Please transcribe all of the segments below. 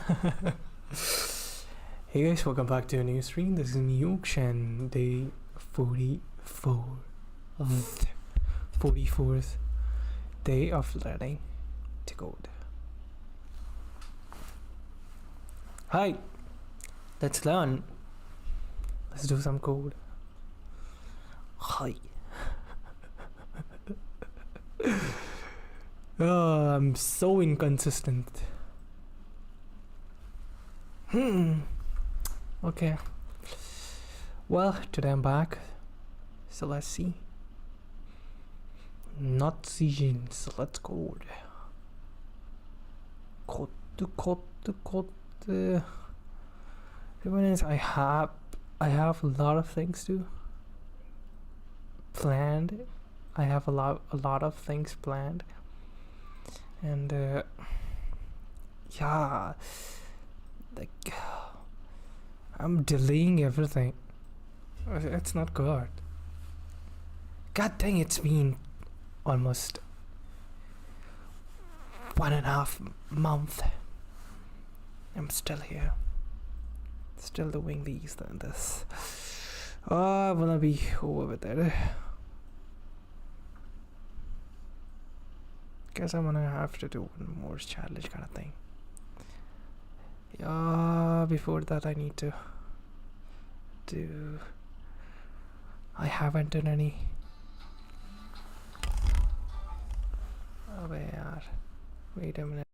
Hey guys, welcome back to a new stream. This is me, Yokshan, day 44th day of learning to code. Hi, let's learn. Let's do some code. Hi. Oh, I'm so inconsistent. Okay. Well, today I'm back. So let's see. Not seeing, so let's code. Code. I have a lot of things to planned. I have a lot of things planned, and yeah, like I'm delaying everything. It's not good. God dang, it's been almost 1.5 months. I'm still here, still doing this. Oh, I wanna be over with it. Guess I'm gonna have to do one more challenge kind of thing. Yeah, before that I need to do. I haven't done any. Oh, wait a minute.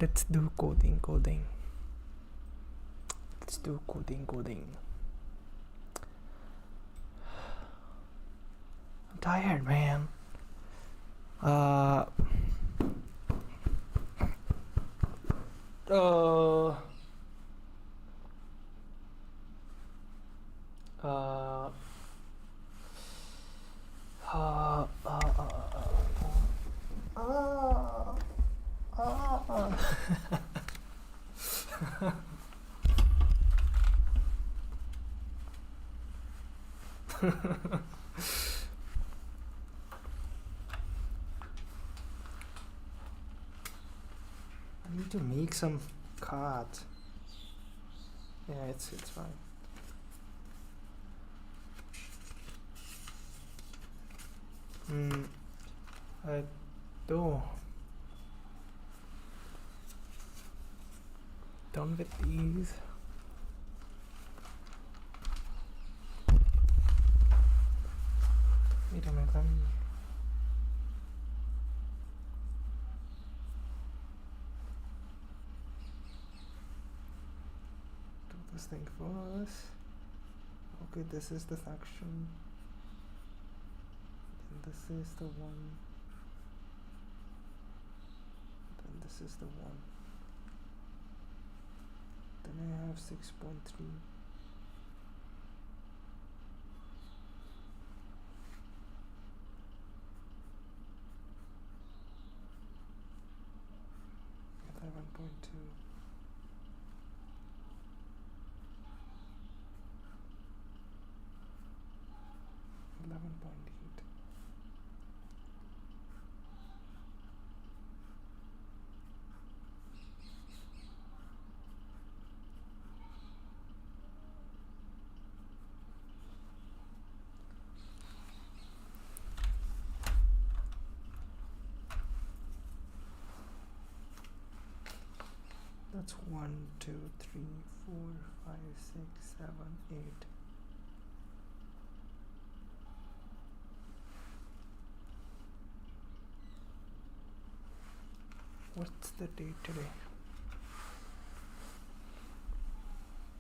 Let's do coding. Let's do coding. I'm tired, man. I need to make some cards. Yeah, it's fine. I do. Done with these. Wait a minute, let me. Do this thing first. Okay, this is the section. And this is the one. Then this is the one. Then I have 6.3. I have 1.2. That's 1, 2, 3, 4, 5, 6, 7, 8. What's the date today?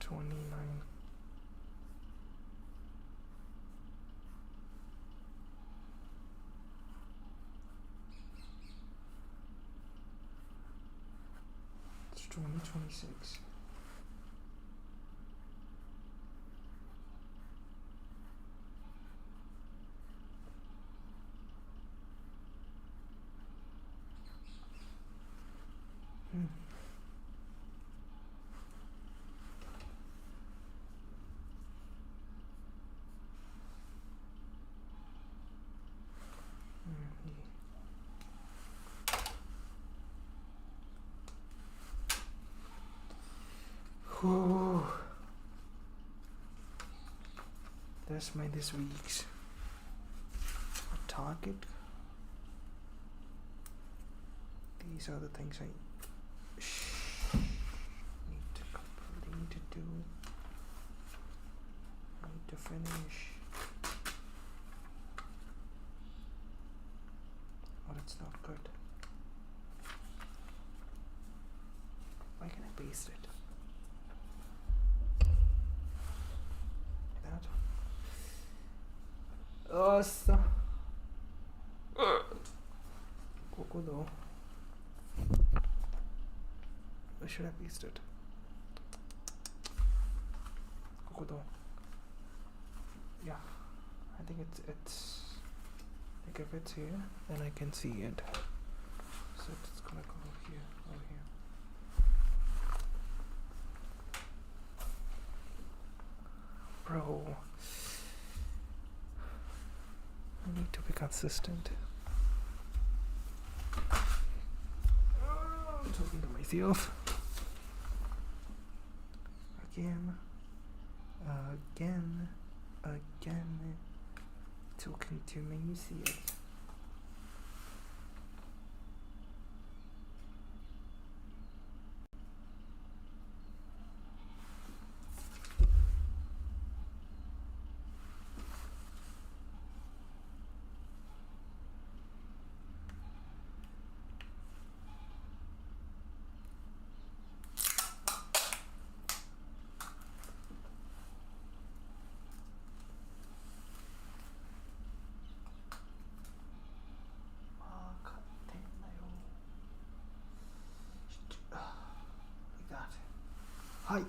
29. It's 2026. Whew. That's my this week's target. These are the things I need to complete to do. I need to finish. Or it's not good. Why can I paste it? That. Oh, so. Coco though. Where should I paste it? Coco though. Yeah, I think it's like if it's here, then I can see it. So it's gonna go here, over here. Bro, I need to be consistent. I'm talking to myself. Again, talking to myself. Hi.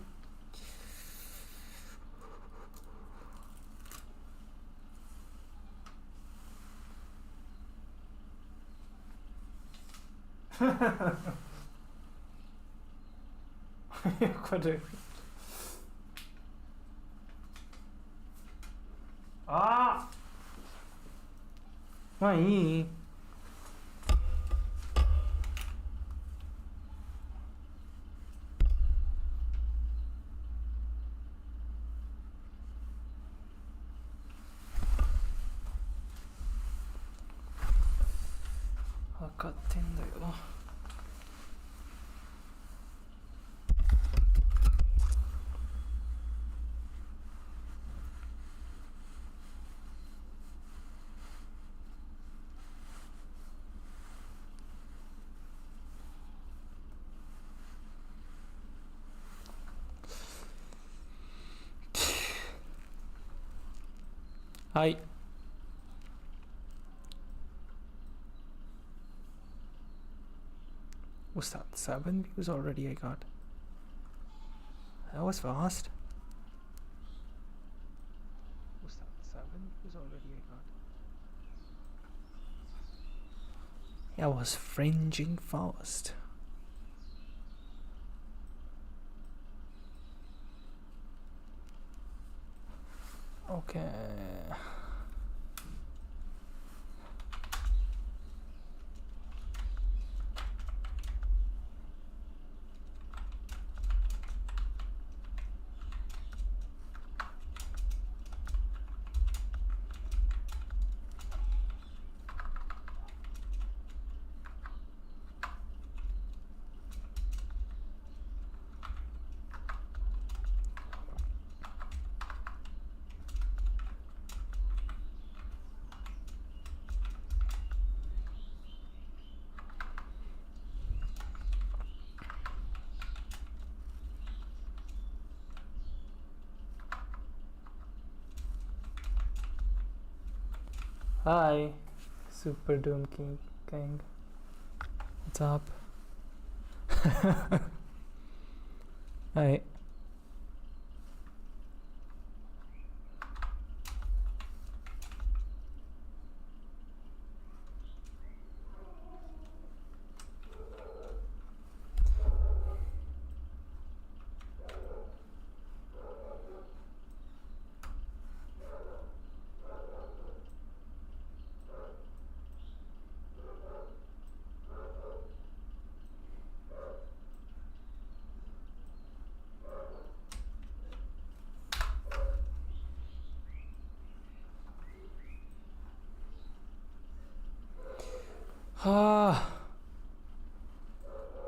Ah! Why? Hi. What's that? 7 views already I got. That was fast. What's that? 7 views already I got. That was fringing fast. Okay. Hi, Super Doom King. What's up? Hi.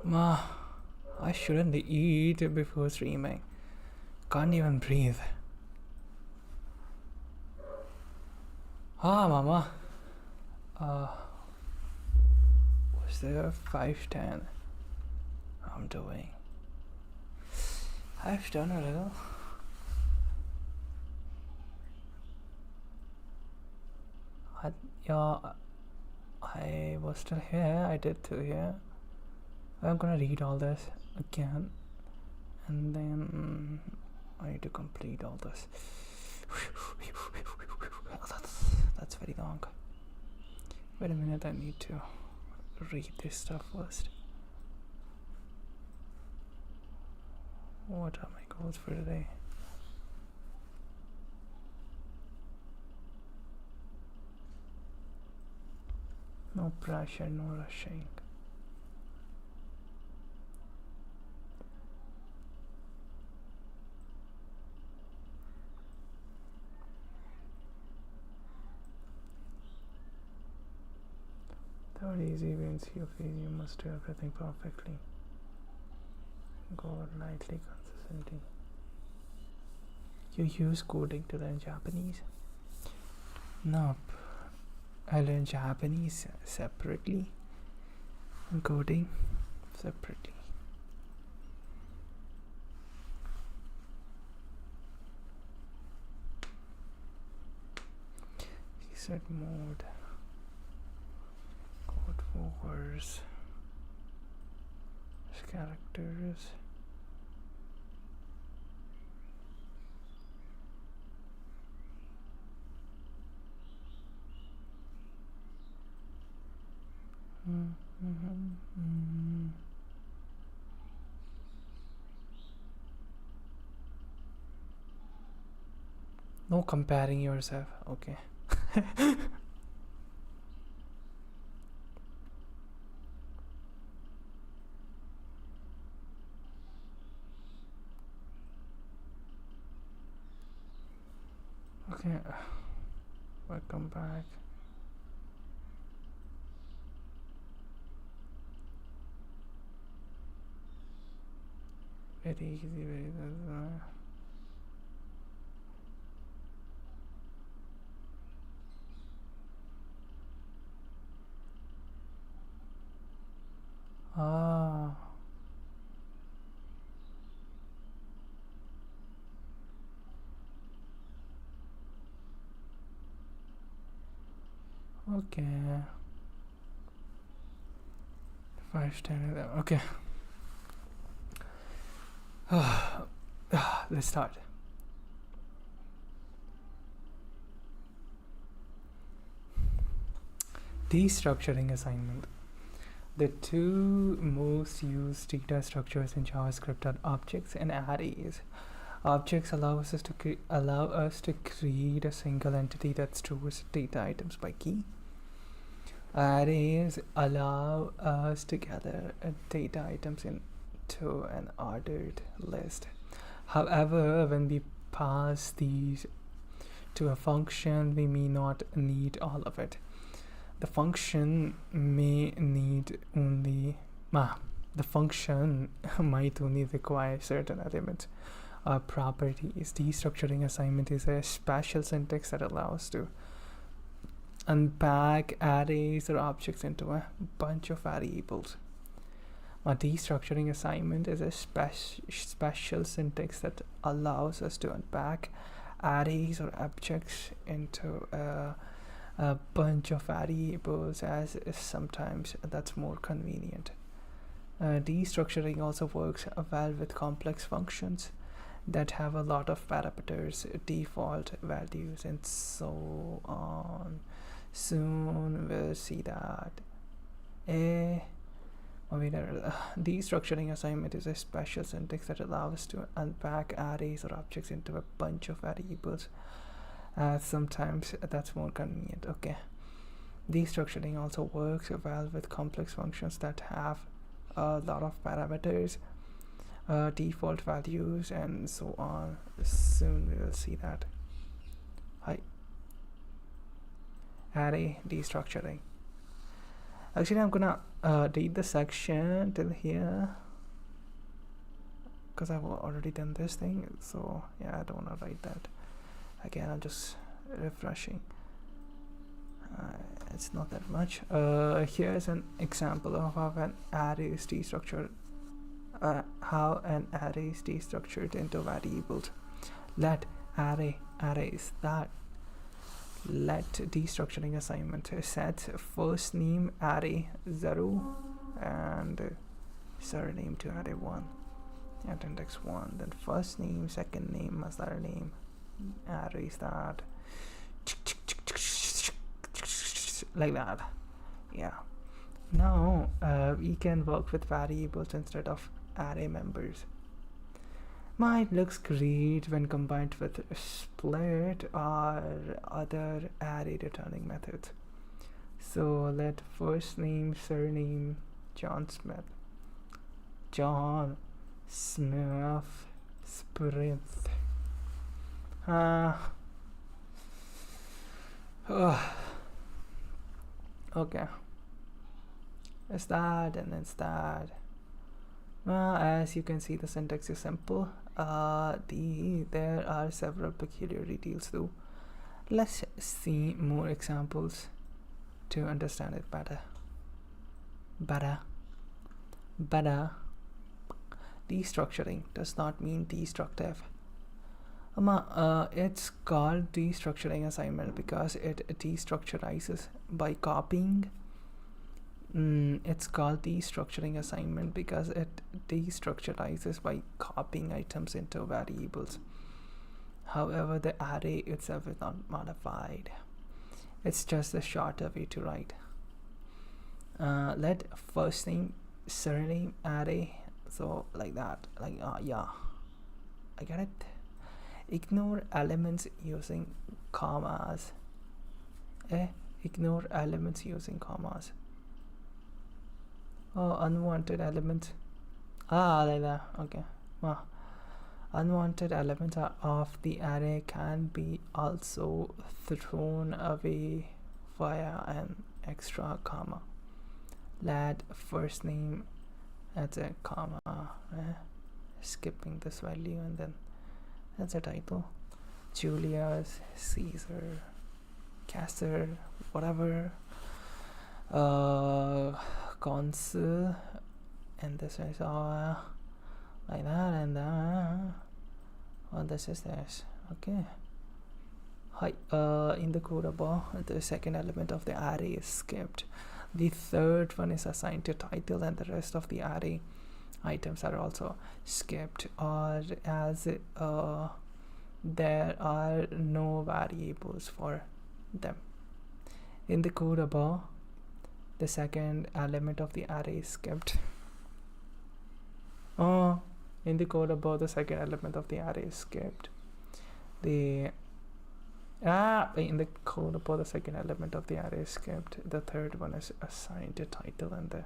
Ma, I shouldn't eat before streaming. Can't even breathe. Mama. Was there 510? I'm doing. I've done a little. I was still here. I did too here. I'm gonna read all this again, and then I need to complete all this. That's very long. Wait a minute, I need to read this stuff first. What are my goals for today? No pressure, no rushing. Third easy wins you feel you must do everything perfectly. Go lightly, consistently. You use coding to learn Japanese? Nope. I learn Japanese separately and coding separately. Reset mode. Code forwards. Characters. No comparing yourself, okay. Okay, welcome back. Very easy, very okay. 5, 10, 11. Okay. Let's start. Destructuring assignment. The two most used data structures in JavaScript are objects and arrays. Objects allow us to create a single entity that stores data items by key. Arrays allow us to gather data items into an ordered list. However, when we pass these to a function, we may not need all of it. The function might only require certain elements or properties. Destructuring assignment is a special syntax that allows to unpack arrays or objects into a bunch of variables. A destructuring assignment is a special syntax that allows us to unpack arrays or objects into a a bunch of variables, as sometimes that's more convenient. Destructuring also works well with complex functions that have a lot of parameters, default values, and so on. Soon we'll see that. Destructuring assignment is a special syntax that allows us to unpack arrays or objects into a bunch of variables. Sometimes that's more convenient. Okay. Destructuring also works well with complex functions that have a lot of parameters, default values, and so on. Soon we will see that. Hi. Array destructuring. Actually, I'm gonna read the section till here because I've already done this thing. So yeah, I don't wanna write that again. I'm just refreshing. It's not that much. Here's an example of how an array is destructured. How an array is destructured into variables. Let arrays that let destructuring assignment set first name array 0 and surname to array 1 at index 1, then first name, second name, surname, array start, like that. Yeah, now we can work with variables instead of array members. It looks great when combined with split or other array returning methods. So let first name, surname, John Smith, Sprint. Okay. It's that and it's that. As you can see, the syntax is simple. There are several peculiarities though. Let's see more examples to understand it better. Destructuring does not mean destructive. It's called destructuring assignment because it destructurizes by copying. It's called destructuring assignment because it destructurizes by copying items into variables. However, the array itself is not modified. It's just a shorter way to write. Let first name, surname, array, so like that, like yeah, I get it. Ignore elements using commas. Ignore elements using commas. Unwanted elements. Like that. Okay. Unwanted elements of the array can be also thrown away via an extra comma. Let first name as a comma. Skipping this value and then that's a title. Julius Caesar, Caesar, whatever. Consul, and this is like that, and this is this. Okay. In the code above, the second element of the array is skipped. The third one is assigned to title, and the rest of the array items are also skipped, or as there are no variables for them. In the code above, the second element of the array is skipped. In the code above, the second element of the array is skipped. In the code above, the second element of the array is skipped. The third one is assigned to title, and the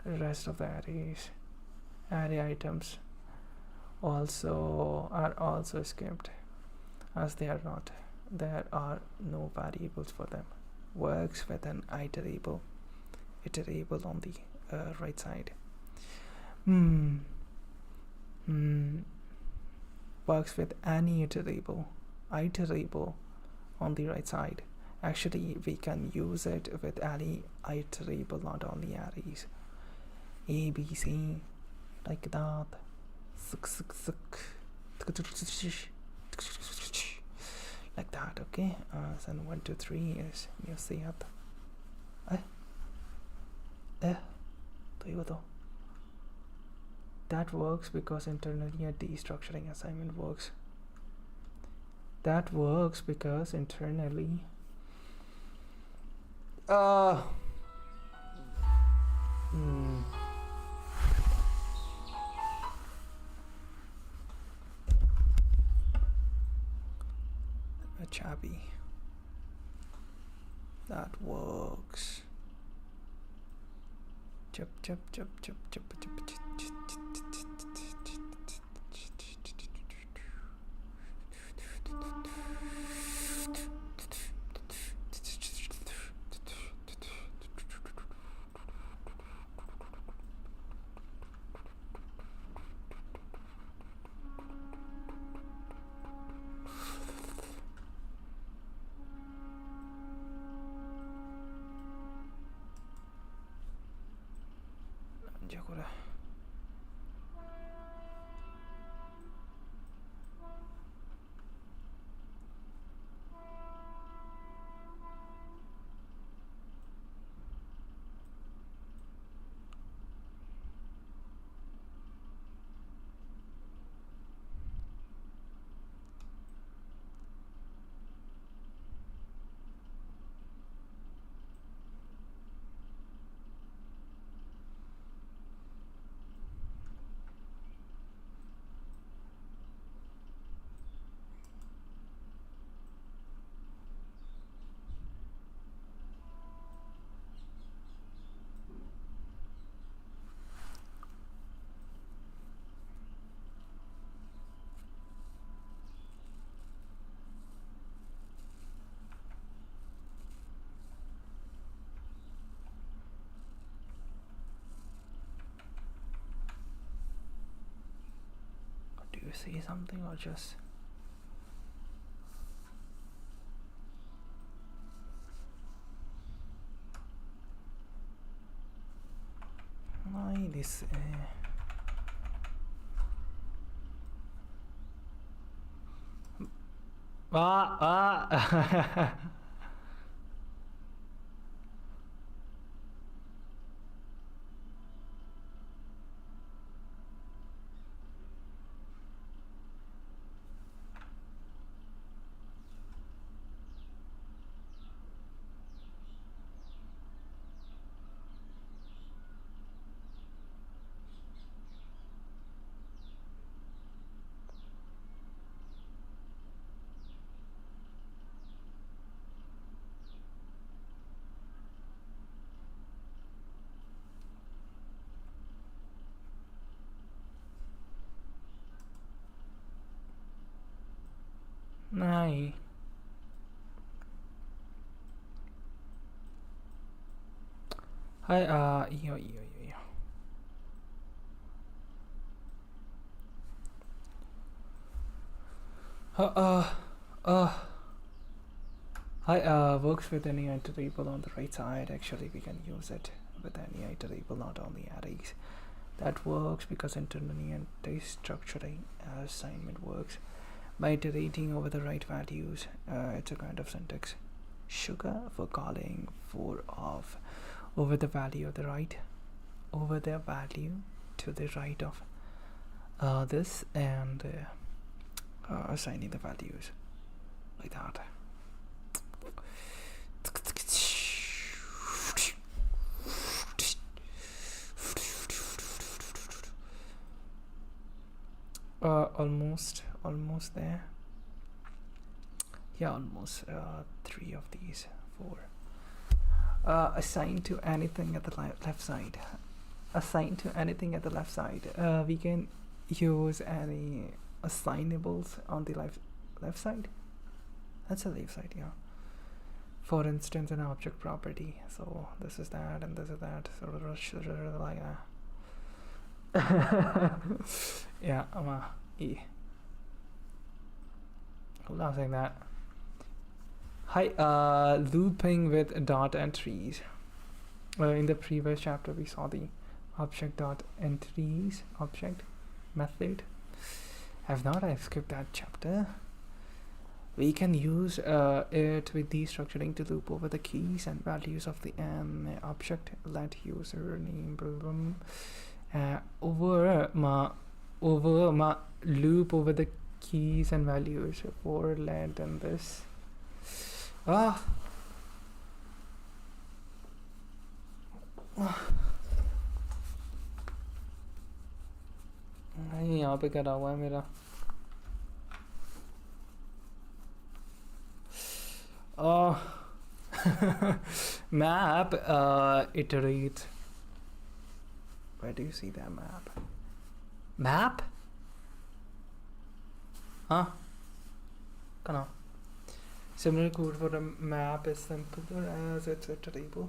rest of the array items are also skipped, as there are no variables for them. Works with an iterable on the right side. Works with any iterable on the right side. Actually, we can use it with any iterable, not only arrays. A, B, C, like that. like that. Okay, then 1 2 3 is new see at that works because internally a destructuring assignment works. That works because internally a chubby. That works. Chup chup chup chup chup chup chup. Do you see something or just this Hi. Hi, yo. Hi, works with any iterable on the right side. Actually, we can use it with any iterable, not only arrays. That works because internally and destructuring assignment works by iterating over the right values. It's a kind of syntax. Sugar for calling for of over the value of the right, over the value to the right of this, and assigning the values like that. Almost there. Yeah, almost 3 of these 4. Assign to anything at the left side. Assign to anything at the left side. We can use any assignables on the left side. That's the left side, yeah. For instance, an object property. So this is that and this is that. So like yeah, E. Hold on, saying that. Hi, looping with dot entries. In the previous chapter, we saw the object dot entries object method. I've skipped that chapter. we can use it with destructuring to loop over the keys and values of the object. Let username over my loop over the keys and values for let and this. यहाँ पे करा हुआ है मेरा map iterate. Where do you see that map? Huh? Come on. Similar code for a map is simpler as it's iterable.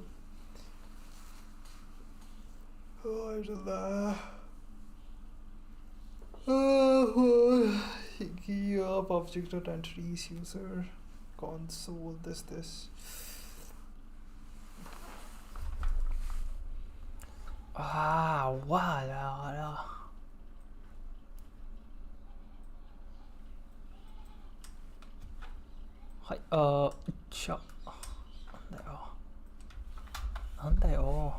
Key of object.entries user console this. Wow. Hi,なんだよ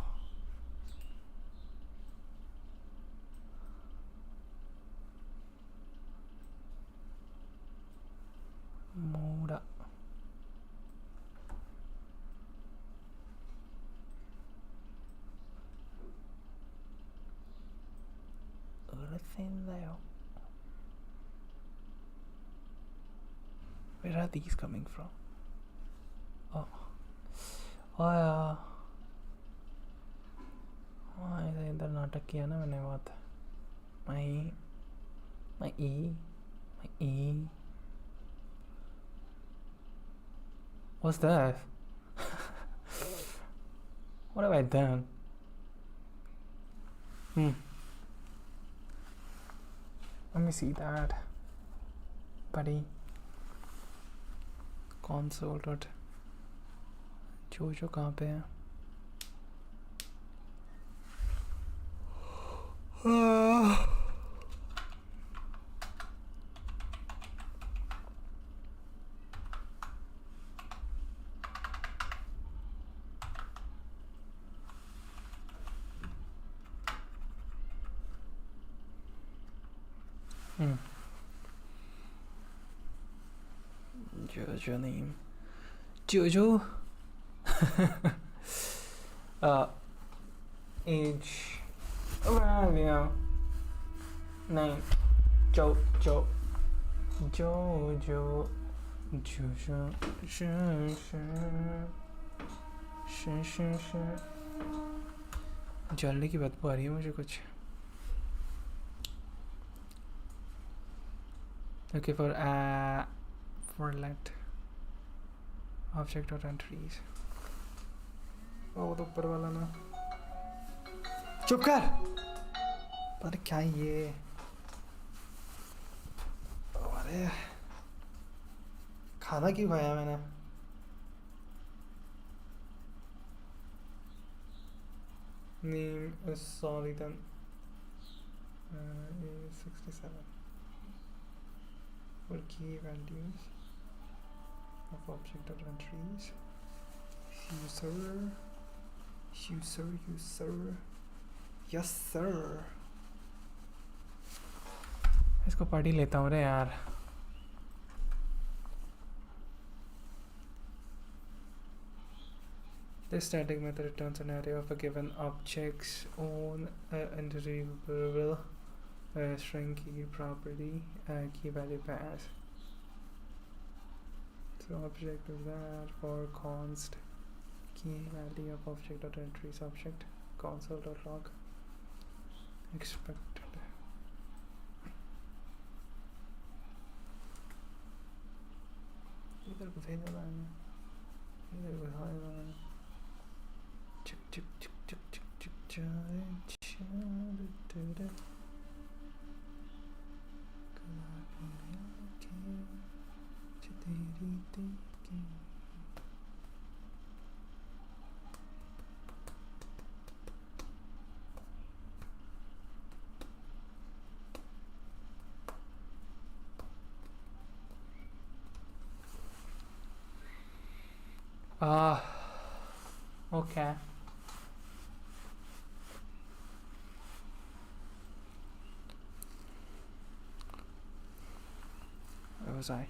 もうだうるせえんだよ Where are these coming from? इधर नाटक किया ना मैंने बहुत my E What's that? What have I done? Let me see that, buddy. Console dot जो कहाँ पे है? Jojo name. Jojo. Age. Name. Jojo. जलने की बदबू आ रही है मुझे कुछ. Okay, for let object.entries. वो तो ऊपर वाला ना. चुप कर. पता नहीं क्या ये. अरे खाना क्यों खाया मैंने? Name is sorry then. 67. For key values of object.entries. User. Yes sir. इसको पढ़ ही लेता हूँ रे यार. This static method returns an array of a given object's own interpretable string key property key value pass. So object is that for const key value of object.entries object console.log expected. इधर को भेजना है, इधर को भेजना है. Chip. Okay. Where was I?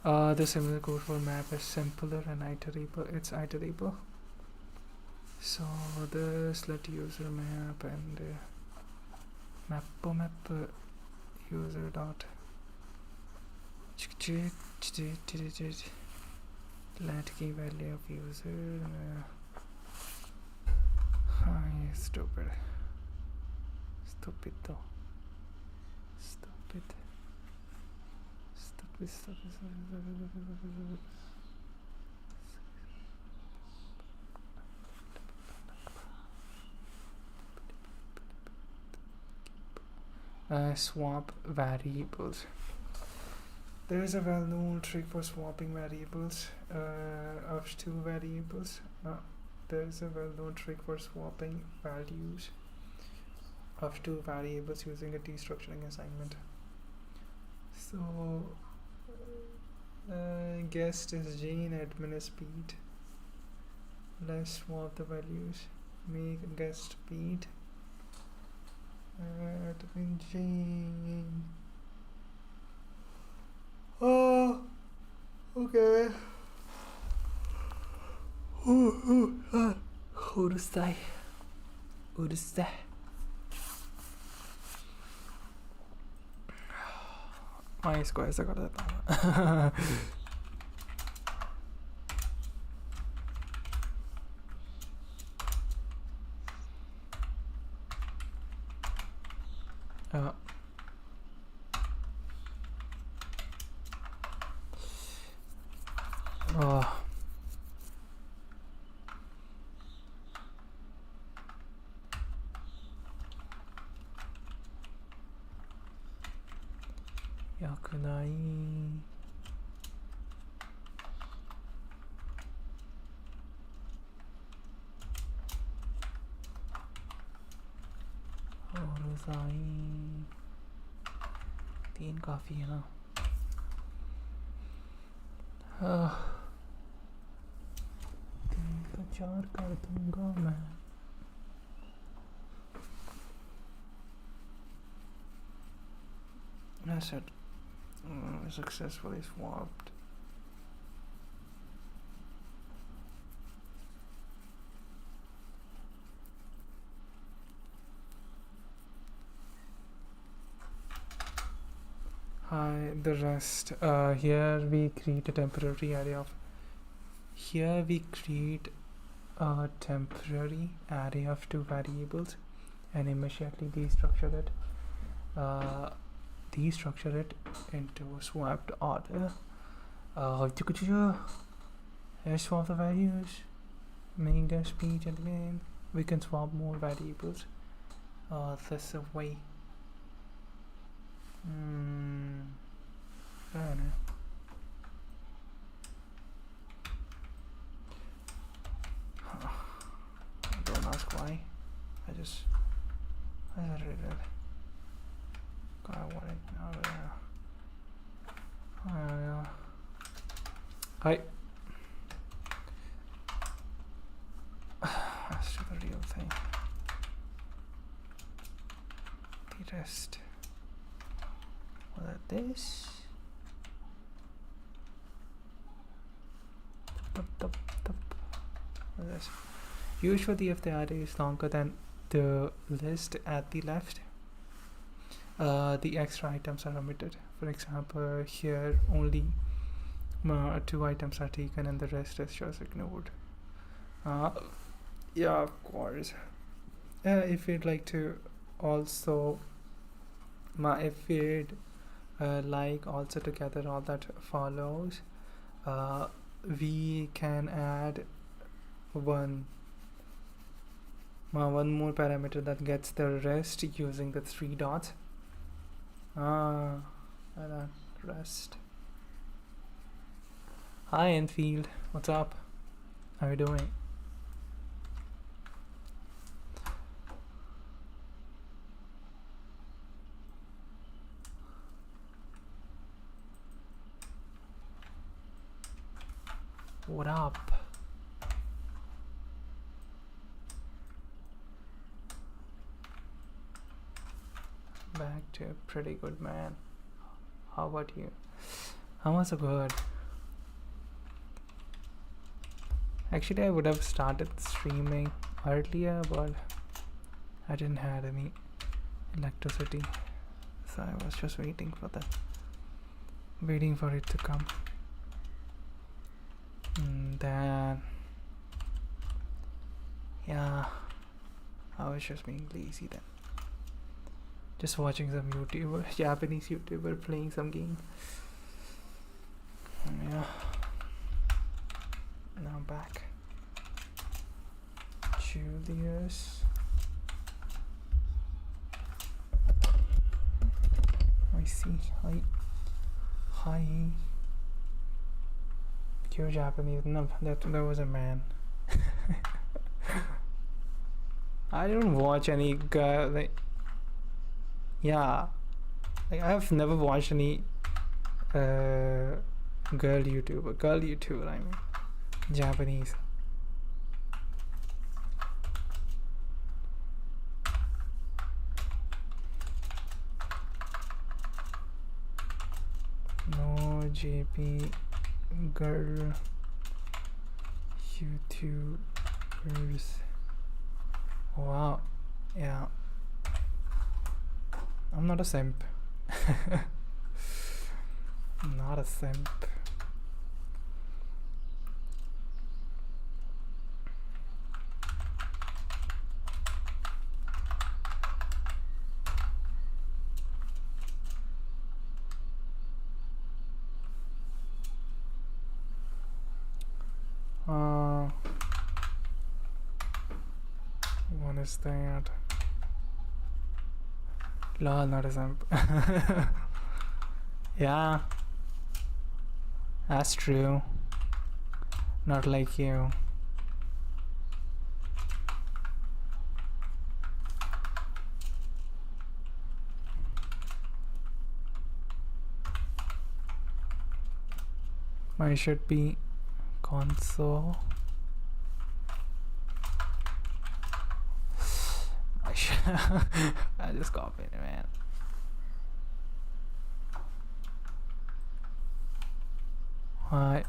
The similar code for map is simpler and iterable. It's iterable. So this let user map and map user dot let key value of user. Stupid though. Stupid. Swap variables. There is a well-known trick for swapping variables of two variables. There is a well-known trick for swapping values of two variables using a destructuring assignment. So guest is Jane, admin is Pete. Let's swap the values. Make guest Pete, admin Jane. Oh, okay. Urusai. मैं इसको ऐसा कर देता हूँ. तीन काफ़ी है ना. तीन का चार कर दूंगा मैं. Asset successfully swapped. Hi, the rest. Here we create a temporary array of. Here we create a temporary array of two variables, and immediately destructure it. Destructure it into swapped order. Swap the values. Make a speech at the end. We can swap more variables. This way. I don't know. Don't ask why. I read it. God, I want it now. Hi. Let's do the real thing. The rest. This. This. Usually, if the array is longer than the list at the left, the extra items are omitted. For example, here only 2 items are taken and the rest is just ignored. Yeah, of course. If you'd like to also, if you'd like also together all that follows, we can add one more parameter that gets the rest using the 3 dots. And rest. Hi Enfield, what's up? How are you doing? What up? Back to pretty good, man. How about you? I'm also good. Actually, I would have started streaming earlier, but I didn't have any electricity, so I was just waiting for it to come. And then, yeah, I was just being lazy then. Just watching some Japanese YouTuber playing some game. Yeah. Now back. Julius. I see. Hi. Pure Japanese. No, that was a man. I don't watch any guy like. Yeah, like I have never watched any girl YouTuber, I mean, Japanese. No JP girl YouTubers. Wow, yeah. I'm not a simp. Not a simp. What is that? Lol, not a simp. Yeah, that's true. Not like you. I should be console. I just copied it, man. Hi.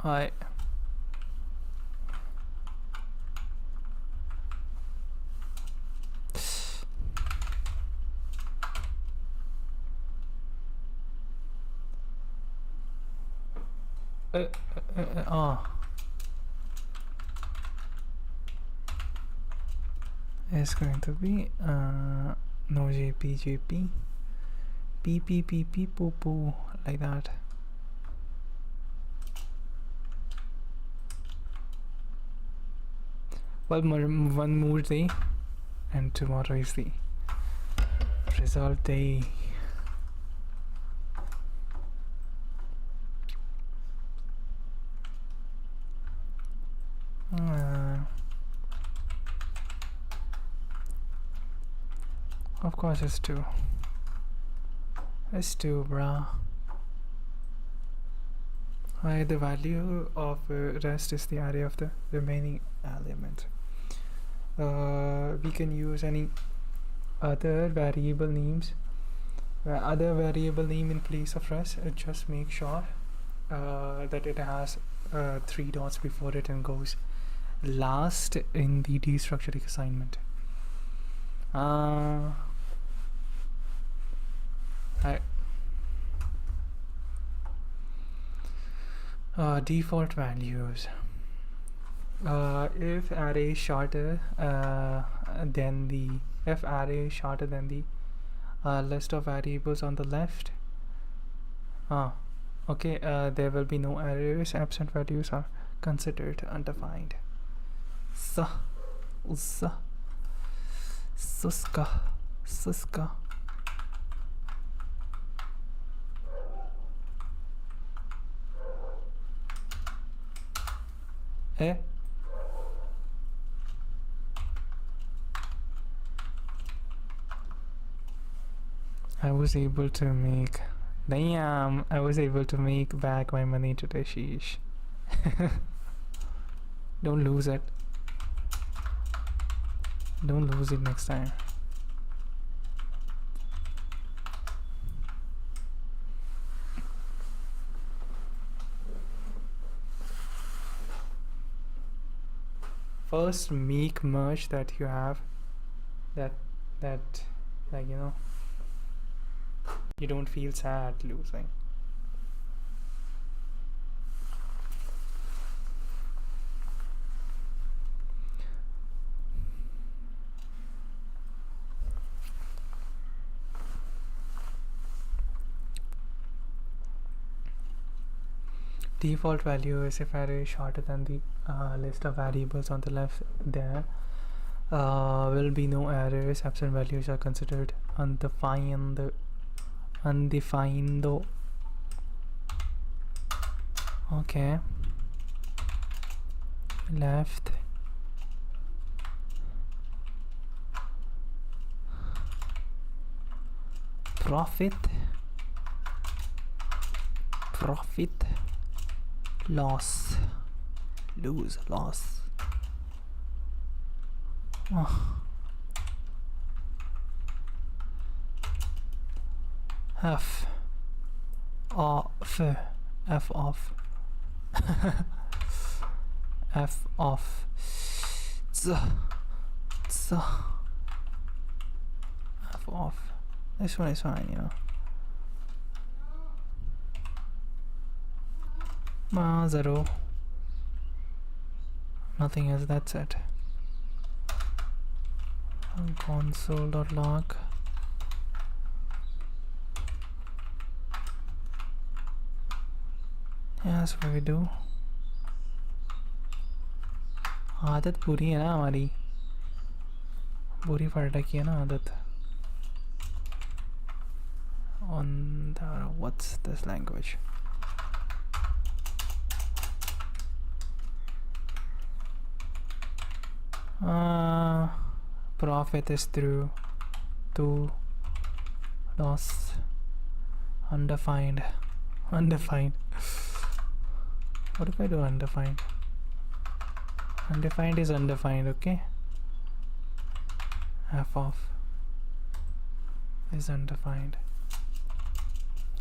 Hi. It's going to be no JP P poo poo, like that. Well, one more day and tomorrow is the result day. Of course it's 2. It's 2, bruh. The value of rest is the array of the remaining element. We can use any other variable names, other variable name in place of rest. Just make sure that it has 3 dots before it and goes last in the destructuring assignment. Default values. If array is shorter than the list of variables on the left, okay, there will be no arrays. Absent values are considered undefined. Suska. Eh? I was able to make back my money today, sheesh. Don't lose it. Don't lose it next time. First meek merch that you have, that like, you know, you don't feel sad losing. Default value is if array is shorter than the list of variables on the left. There will be no errors. Absent values are considered undefined. Okay. Left. Profit. Loss. Oh. F off. F off. F off. This one is fine, you know. 0. Nothing else, that's it. Console.log. Yeah, that's what we do. आदत बुरी है ना हमारी, बुरी पड़ रखी है ना आदत. On the, what's this language? Profit is through to loss. Undefined. What if I do undefined? Undefined is undefined, okay? F off is undefined.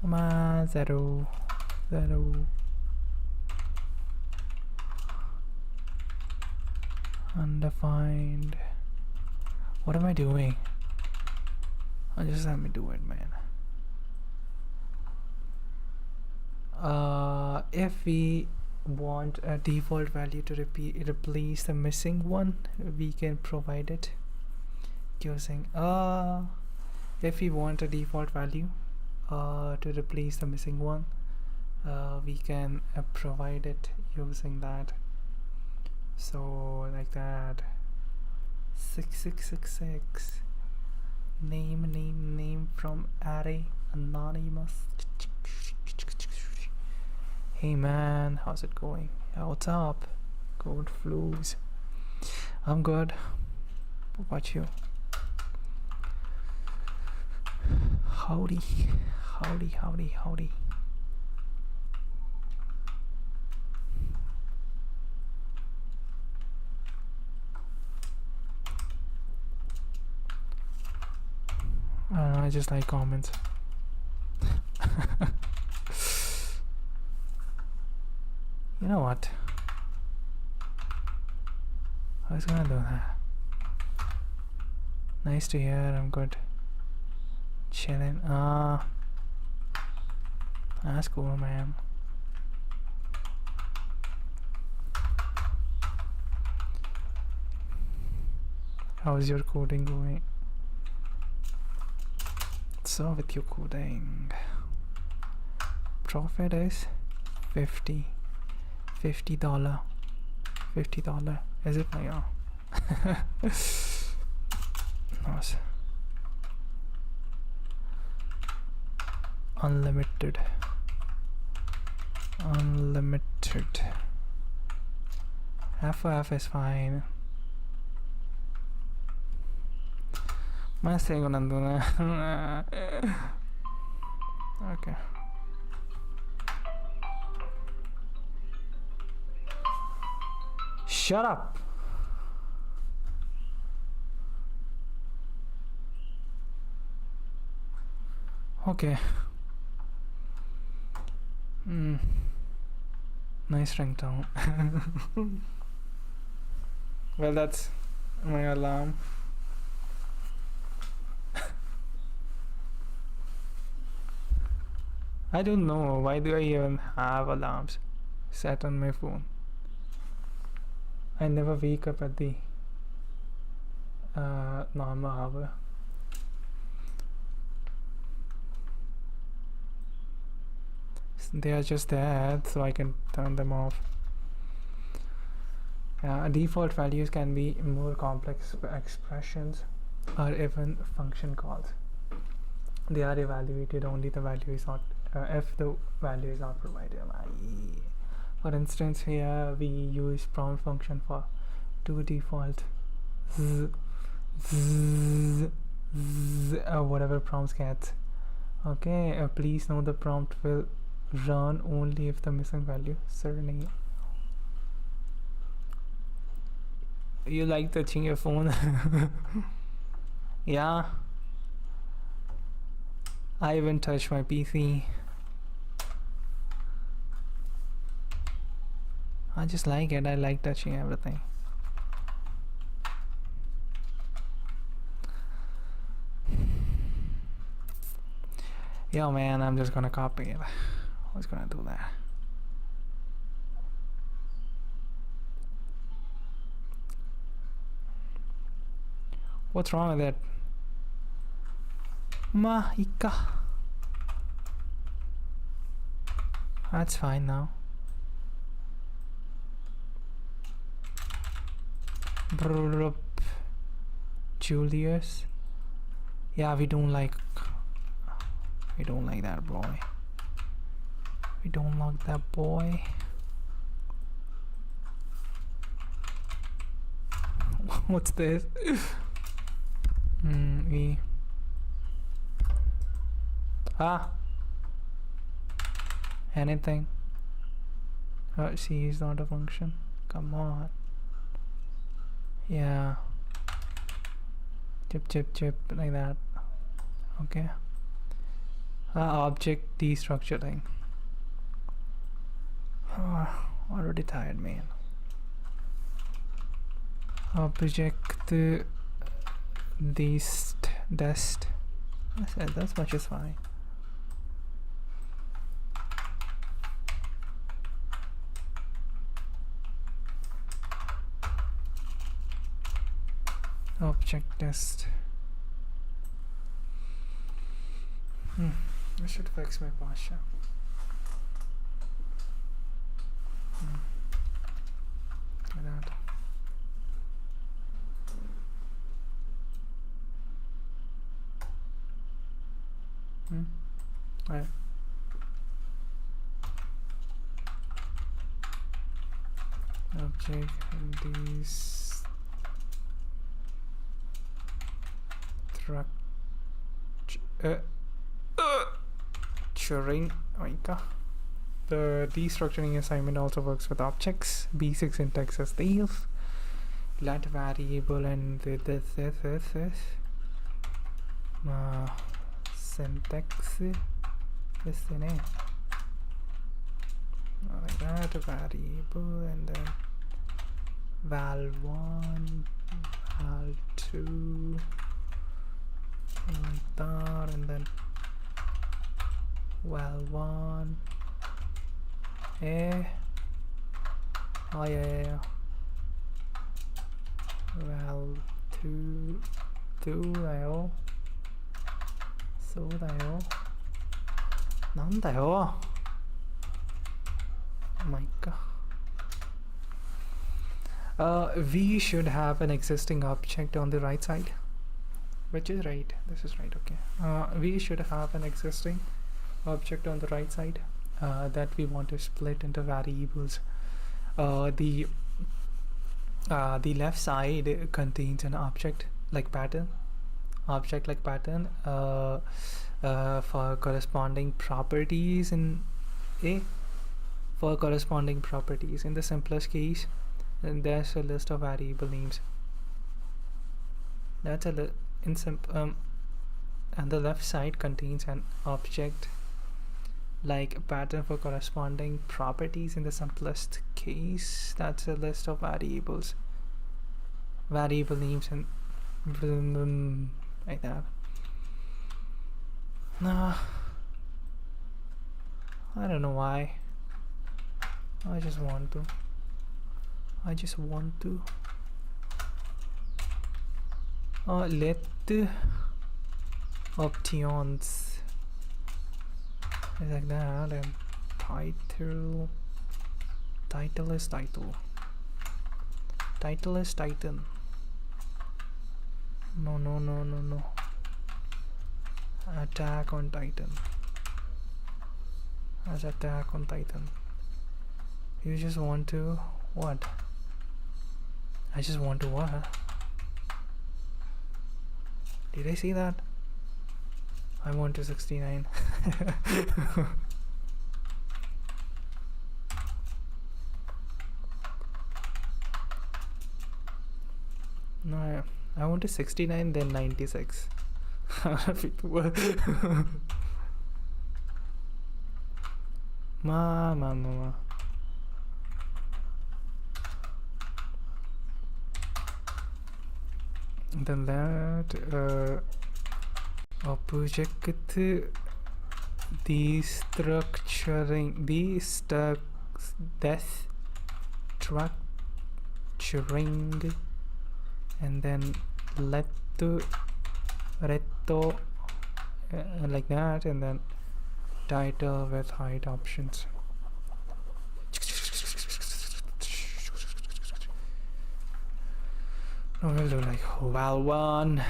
0. Undefined. What am I doing? Just let me do it, man. If we want a default value to replace the missing one, we can provide it using if we want a default value to replace the missing one, we can provide it using that. So like that. 6666 name from array anonymous. Hey man, how's it going? What's up? Good flus. I'm good. What about you? Howdy. I just like comments. You know what? I was gonna do that. Nice to hear. I'm good. Chilling. That's cool, man. How's your coding going? So with your coding, profit is $50. $50. Is it? Yeah. was unlimited. F for F is fine. My second okay. Shut up. Okay. Nice ringtone. Well, that's my alarm. I don't know why do I even have alarms set on my phone. I never wake up at the normal hour. They are just there so I can turn them off. Default values can be more complex expressions or even function calls. They are evaluated only the value is not if the value is not provided. For instance, here we use prompt function for two default whatever prompts gets. Okay, please note the prompt will run only if the missing value surname. You like touching your phone? Yeah, I even touched my PC. I just like it. I like touching everything. Yo man, I'm just gonna copy it. I was gonna do that. What's wrong with it? Ika. That's fine now. Julius. Yeah, we don't like that boy. We don't like that boy. What's this? E. Anything? C is not a function. Come on. Yeah. Chip like that. Okay. Object destructuring. Already tired, man. Object dest. That's much is fine. Object test. I should fix my posture. Like that. Right. Object destructuring. The destructuring assignment also works with objects. Basic syntax is these. Let variable and this. Syntax this in it. Like that, variable and then val1, val2, like that, and then val1. Oh yeah. val2 だよ。そうだよ。なんだよ。まあいっか。We should have an existing object on the right side. which is right. This is right. Okay. We should have an existing object on the right side that we want to split into variables. The left side contains an object like pattern for corresponding properties in A. For corresponding properties in the simplest case, and there's a list of variable names. That's a and the left side contains an object like a pattern for corresponding properties in the simplest case. That's a list of variable names and like that. Nah, I don't know why. I just want to let options like that, and title is title is Titan. No, attack on Titan as attack on Titan. You just want to what? I just want to what? Did I see that? I want to 69. No, I want to 69 then 96. Ma. Then that object structuring and then let to retto like that, and then title with height options. No, we'll do like val 1,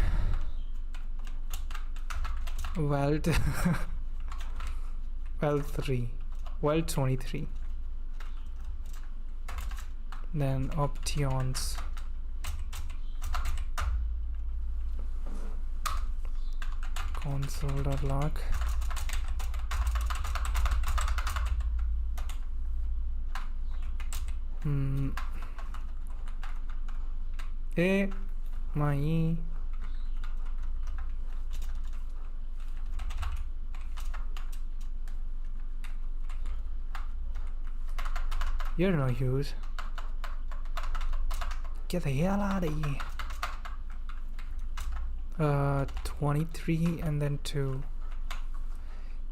val 3, val 23, then options, console.log, my you're no use. Get the hell out of here. 23 and then 2.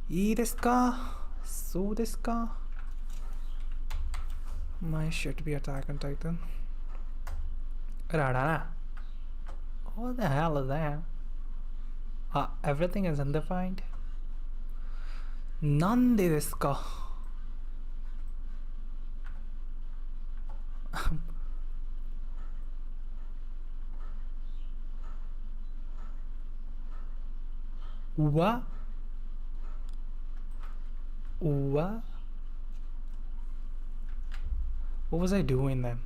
いいですか? そうですか? My should be Attack on Titan. Radana. What the hell is that? Everything is undefined. なんでですか? What? What was I doing then?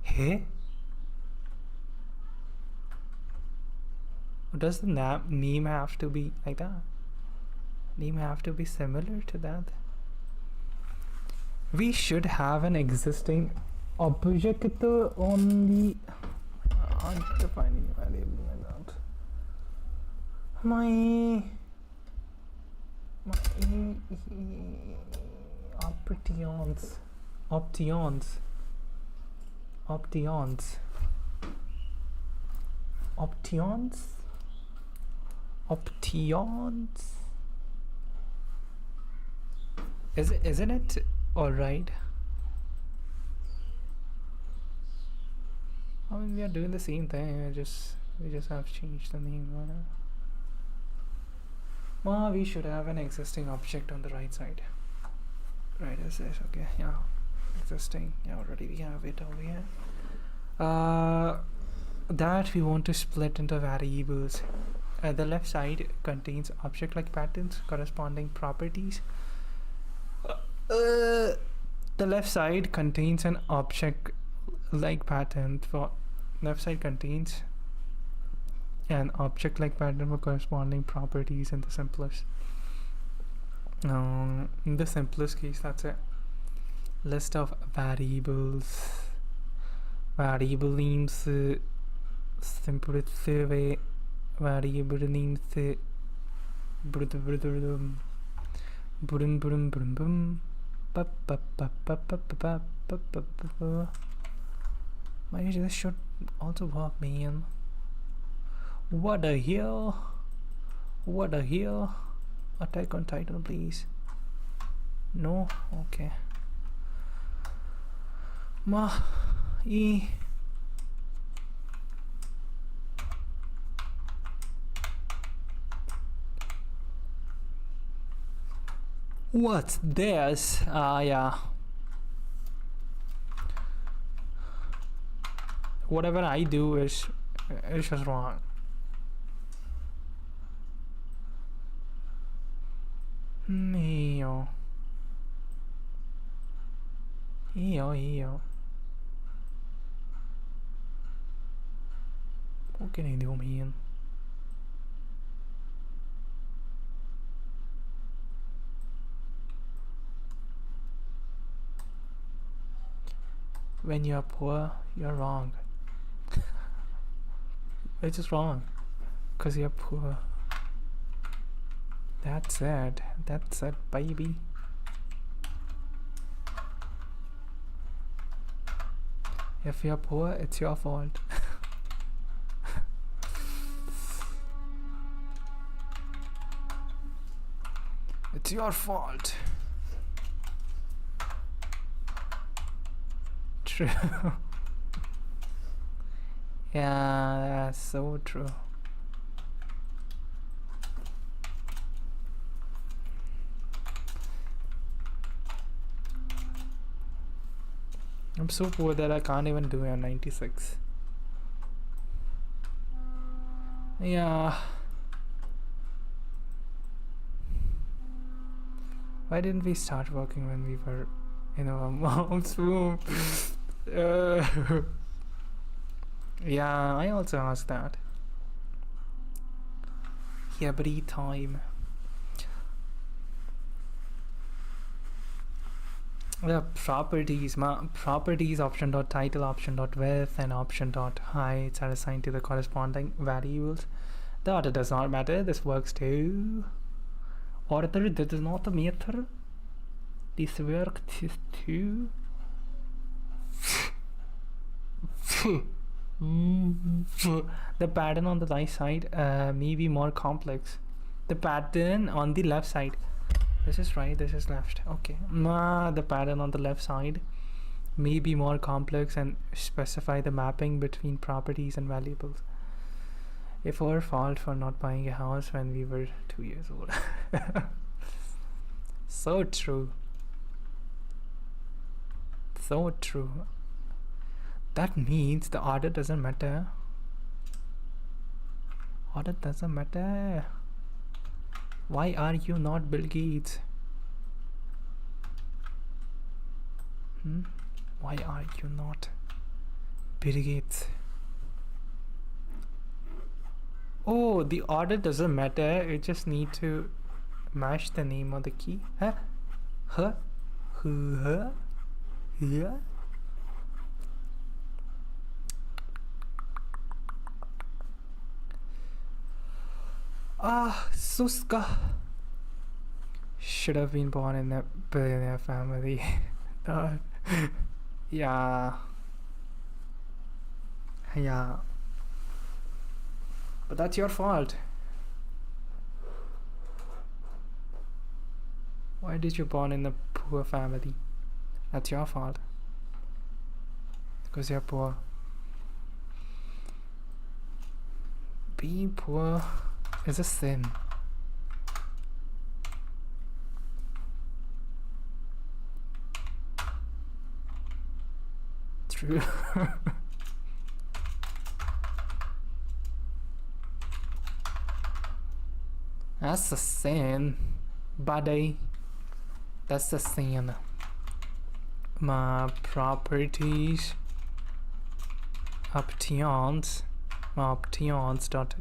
Hey? Does the name have to be like that? Name have to be similar to that? We should have an existing object on the undefining variable like that. My options. Isn't it all right? I mean, we are doing the same thing. We just have changed the name. Well, we should have an existing object on the right side. Right, is it? Okay, yeah. Existing. Yeah, already we have it over here. That we want to split into variables. The left side contains object-like patterns corresponding properties. The left side contains an object-like pattern for left side contains an object-like pattern for corresponding properties in the simplest. In the simplest case, that's a list of variables. Variable names, simplest way. Variable names, Why this should also work, man? What the hell? What the hell? Attack on Titan, please. No? Okay. What's this? Yeah. Whatever I do is just wrong. Ew. What can I do, man? When you're poor, you're wrong. It's just wrong. Because you're poor. That's it. That's it, baby. If you're poor, it's your fault. It's your fault. True. Yeah, that's so true. I'm so poor that I can't even do a 96. Yeah. Why didn't we start working when we were in our mom's womb? Yeah, I also asked that. Every time. The properties, option dot title, option dot width, and option dot height are assigned to the corresponding variables. The order does not matter. This works too. Order does not matter. This works too. The pattern on the right side may be more complex. The pattern on the left side. This is right, this is left. Okay. The pattern on the left side may be more complex and specify the mapping between properties and variables. If our fault for not buying a house when we were 2 years old. So true. So true. That means the order doesn't matter. Order doesn't matter. Why are you not Bill Gates? Why are you not Bill Gates? Oh, the order doesn't matter. You just need to match the name of the key. Huh? Huh? Huh? Yeah? Suska. Should have been born in a billionaire family. Yeah. Yeah. But that's your fault. Why did you born in a poor family? That's your fault. Because you're poor. Being poor is a sin. too. That's the sin, buddy. That's the sin. My properties options dot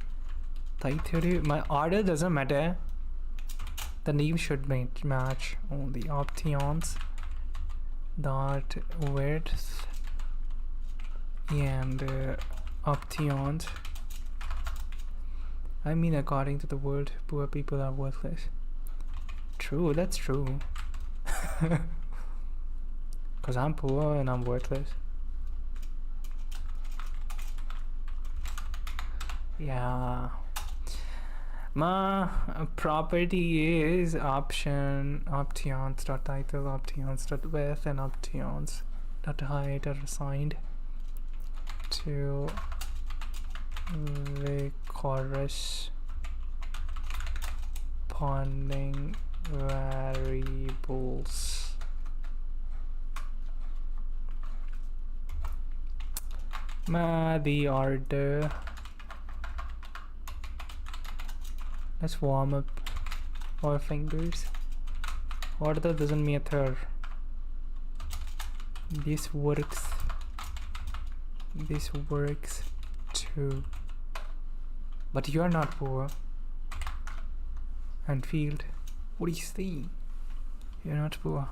title. My order doesn't matter. The name should match only. Options dot width and options. I mean, according to the world, poor people are worthless. True, that's true. Cause I'm poor and I'm worthless. Yeah. My property is options dot title, options dot width, and options dot height are assigned to the corresponding variables. The order. Let's warm up our fingers. Order doesn't matter. This works too. But you're not poor. And field. What do you see? You're not poor.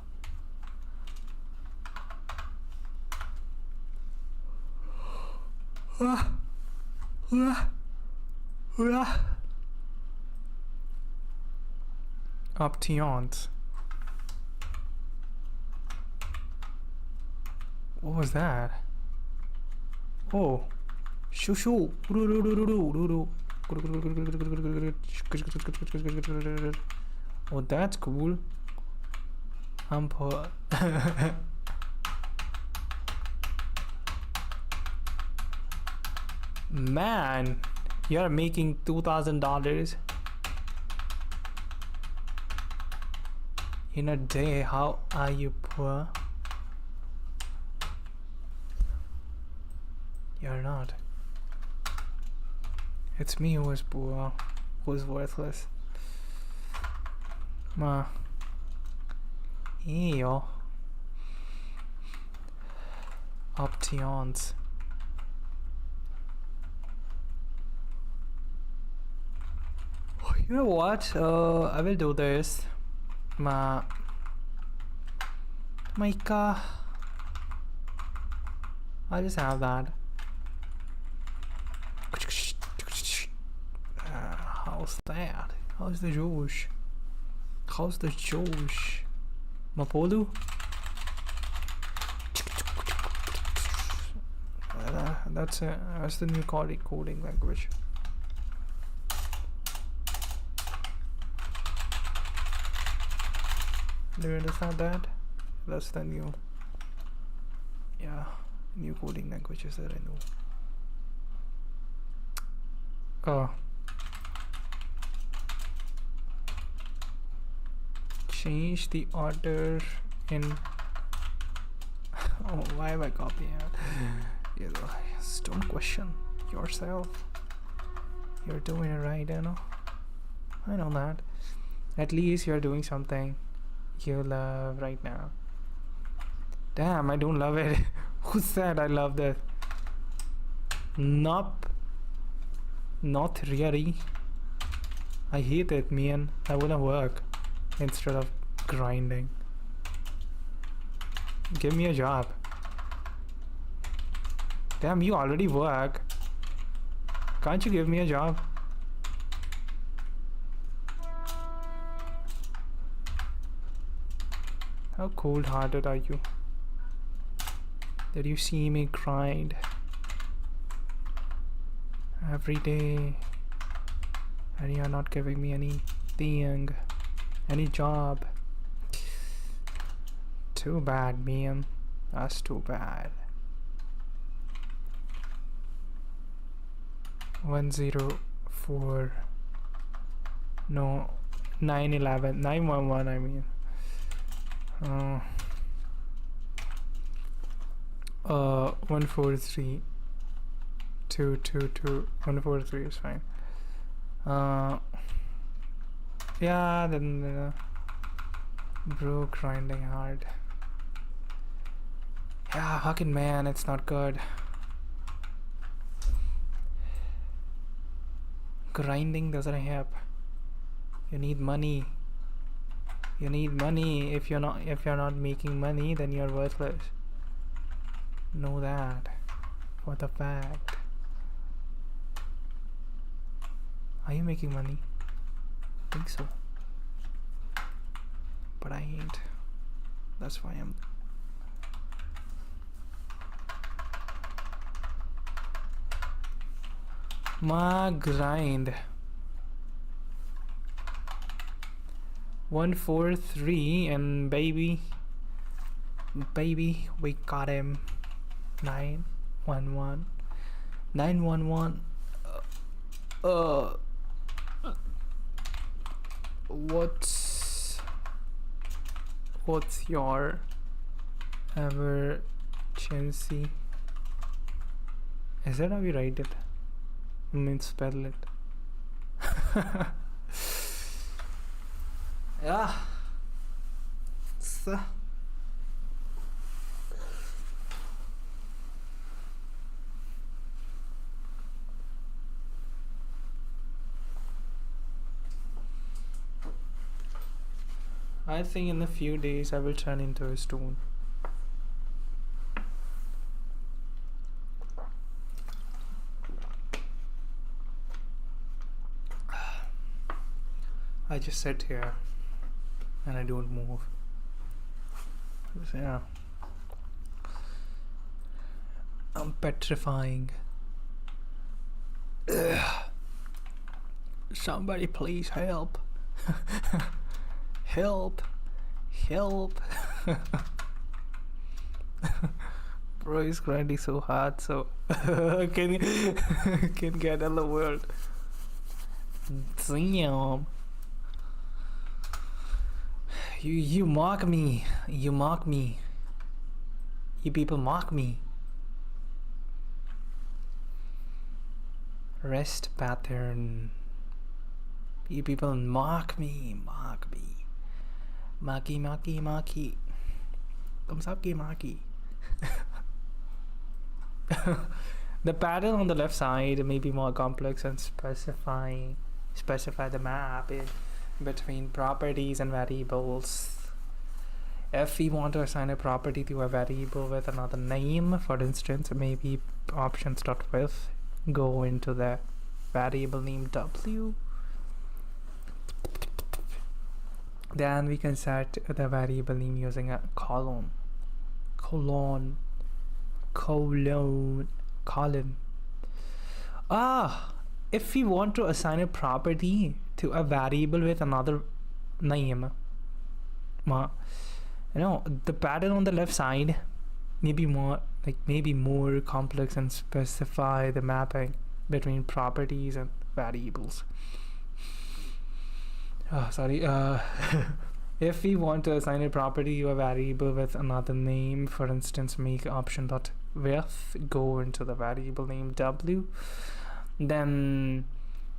Options. What was that? Oh, shoo. Oh, that's cool. I'm poor. Man, you're making $2,000 in a day. How are you poor? You're not. It's me who is poor, who's worthless. Ma. Yo. Options. You know what? I will do this. Micah. I'll just have that. How's that? How's the Josh? Mapolu? That's the new coding language. Do you understand that? That's the new coding languages that I know. Oh. Change the order in oh, why am I copying it? Don't question yourself. You're doing it right, you know. I know that. At least you're doing something you love right now. Damn, I don't love it. Who said I love that? Nope. Not really. I hate it, man. I wanna work instead of grinding. Give me a job. Damn, you already work. Can't you give me a job? How cold-hearted are you? That you see me grind every day and you're not giving me anything, any job. Too bad, man. That's too bad. 104 no 911 911 I mean 143 222 143 is fine. Yeah, then bro, grinding hard. Yeah, fucking man, it's not good. Grinding doesn't help. You need money. You need money. If you're not making money, then you're worthless. Know that for the fact. Are you making money? I think so. But I ain't. That's why I'm. My grind. 143 and baby, we got him. 911. 911. What's your emergency? Is that how you write it? I mean, spell it. Yeah. So. I think in a few days I will turn into a stone. I just sit here and I don't move. So, yeah. I'm petrifying. Ugh. Somebody please help. Help. Bro is grinding so hard, so can get in the world. Damn. You mock me. You people mock me. Rest pattern. You people mock me. Maki. Come maki. The pattern on the left side may be more complex and specify the map between properties and variables. If we want to assign a property to a variable with another name, for instance, maybe options.with, go into the variable name w. Then we can set the variable name using a colon. If we want to assign a property to a variable with another name, the pattern on the left side may be more complex and specify the mapping between properties and variables. If we want to assign a property to a variable with another name, for instance, make option.with, go into the variable name w. Then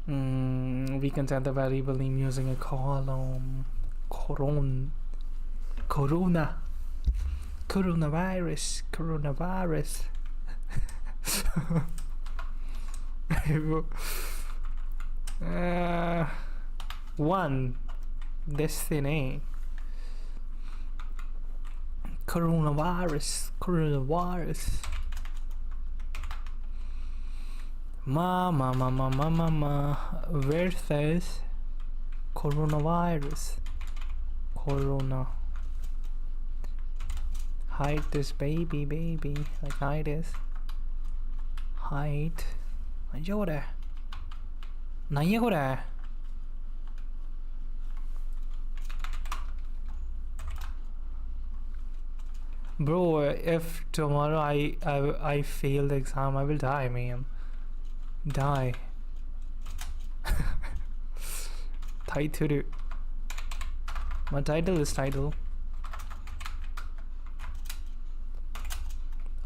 we can set the variable name using a column. Coronavirus. 1 destiny. Coronavirus. Mama. Where says coronavirus? Corona. Hide this baby. Like hide this. Hide. 나이거래. Bro, if tomorrow I fail the exam, I will die, man. Die. Title. My title is title.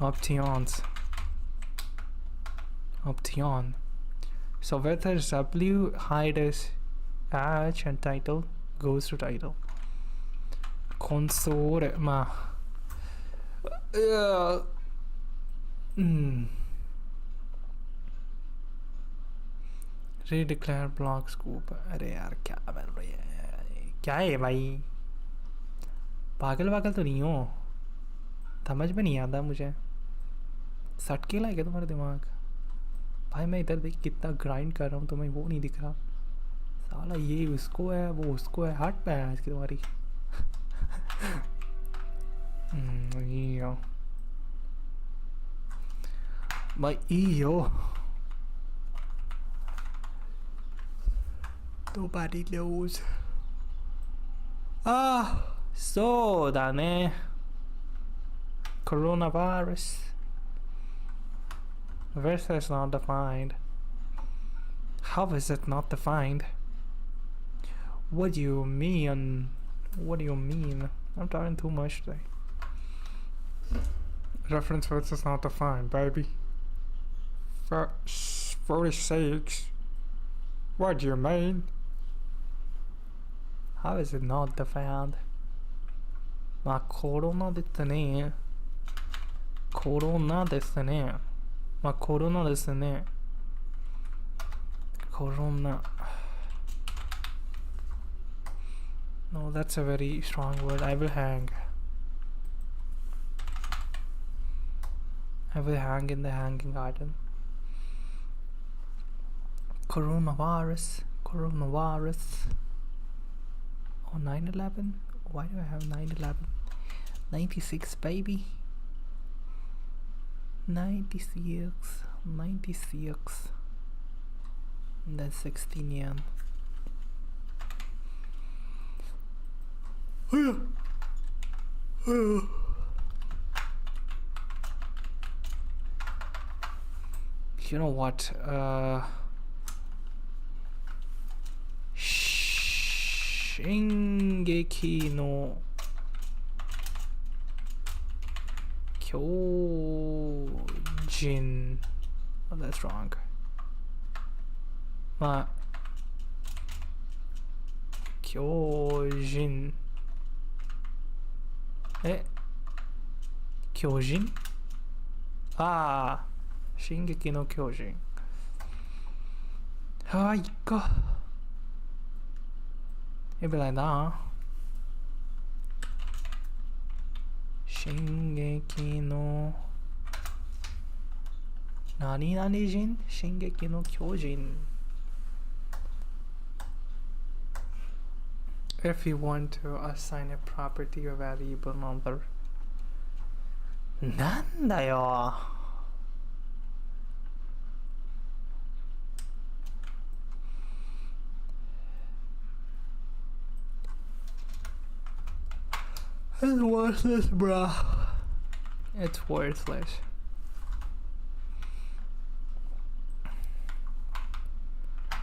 Options. Option. So whether W hide is H and title goes to title. Console ma. Redeclare block scope. अरे यार क्या बन रही है, क्या है भाई, पागल तो नहीं हो, समझ में नहीं आता मुझे, सटके लाएगा तुम्हारा दिमाग भाई। मैं इधर देख कितना ग्राइंड कर रहा हूँ, तुम्हें वो नहीं दिख रहा, साला ये उसको है वो उसको है, हट पे है इसकी तुम्हारी। यो भाई यो nobody knows. Soだね。Coronavirus. Virus is not defined. How is it not defined? What do you mean? What do you mean? I'm talking too much today. Reference words is not defined, baby. For 46. What do you mean? How is it not defined? Ma corona desu ne. Corona desu ne. Ma corona desu ne. Corona. No, that's a very strong word. I will hang. I will hang in the hanging garden. Coronavirus. Coronavirus. Oh, 9/11? Why do I have 9/11? 96, baby. 96. 96. And then 16 yen. You know what? Shingeki no Kyojin. Oh, that's wrong. Kyojin. Kyojin? Shingeki no Kyojin. It'd be like that, huh? Shingeki no Nani jin? Shingeki no Kyojin. If you want to assign a property or variable number. Nanda yo. It's worthless, bruh. It's worthless.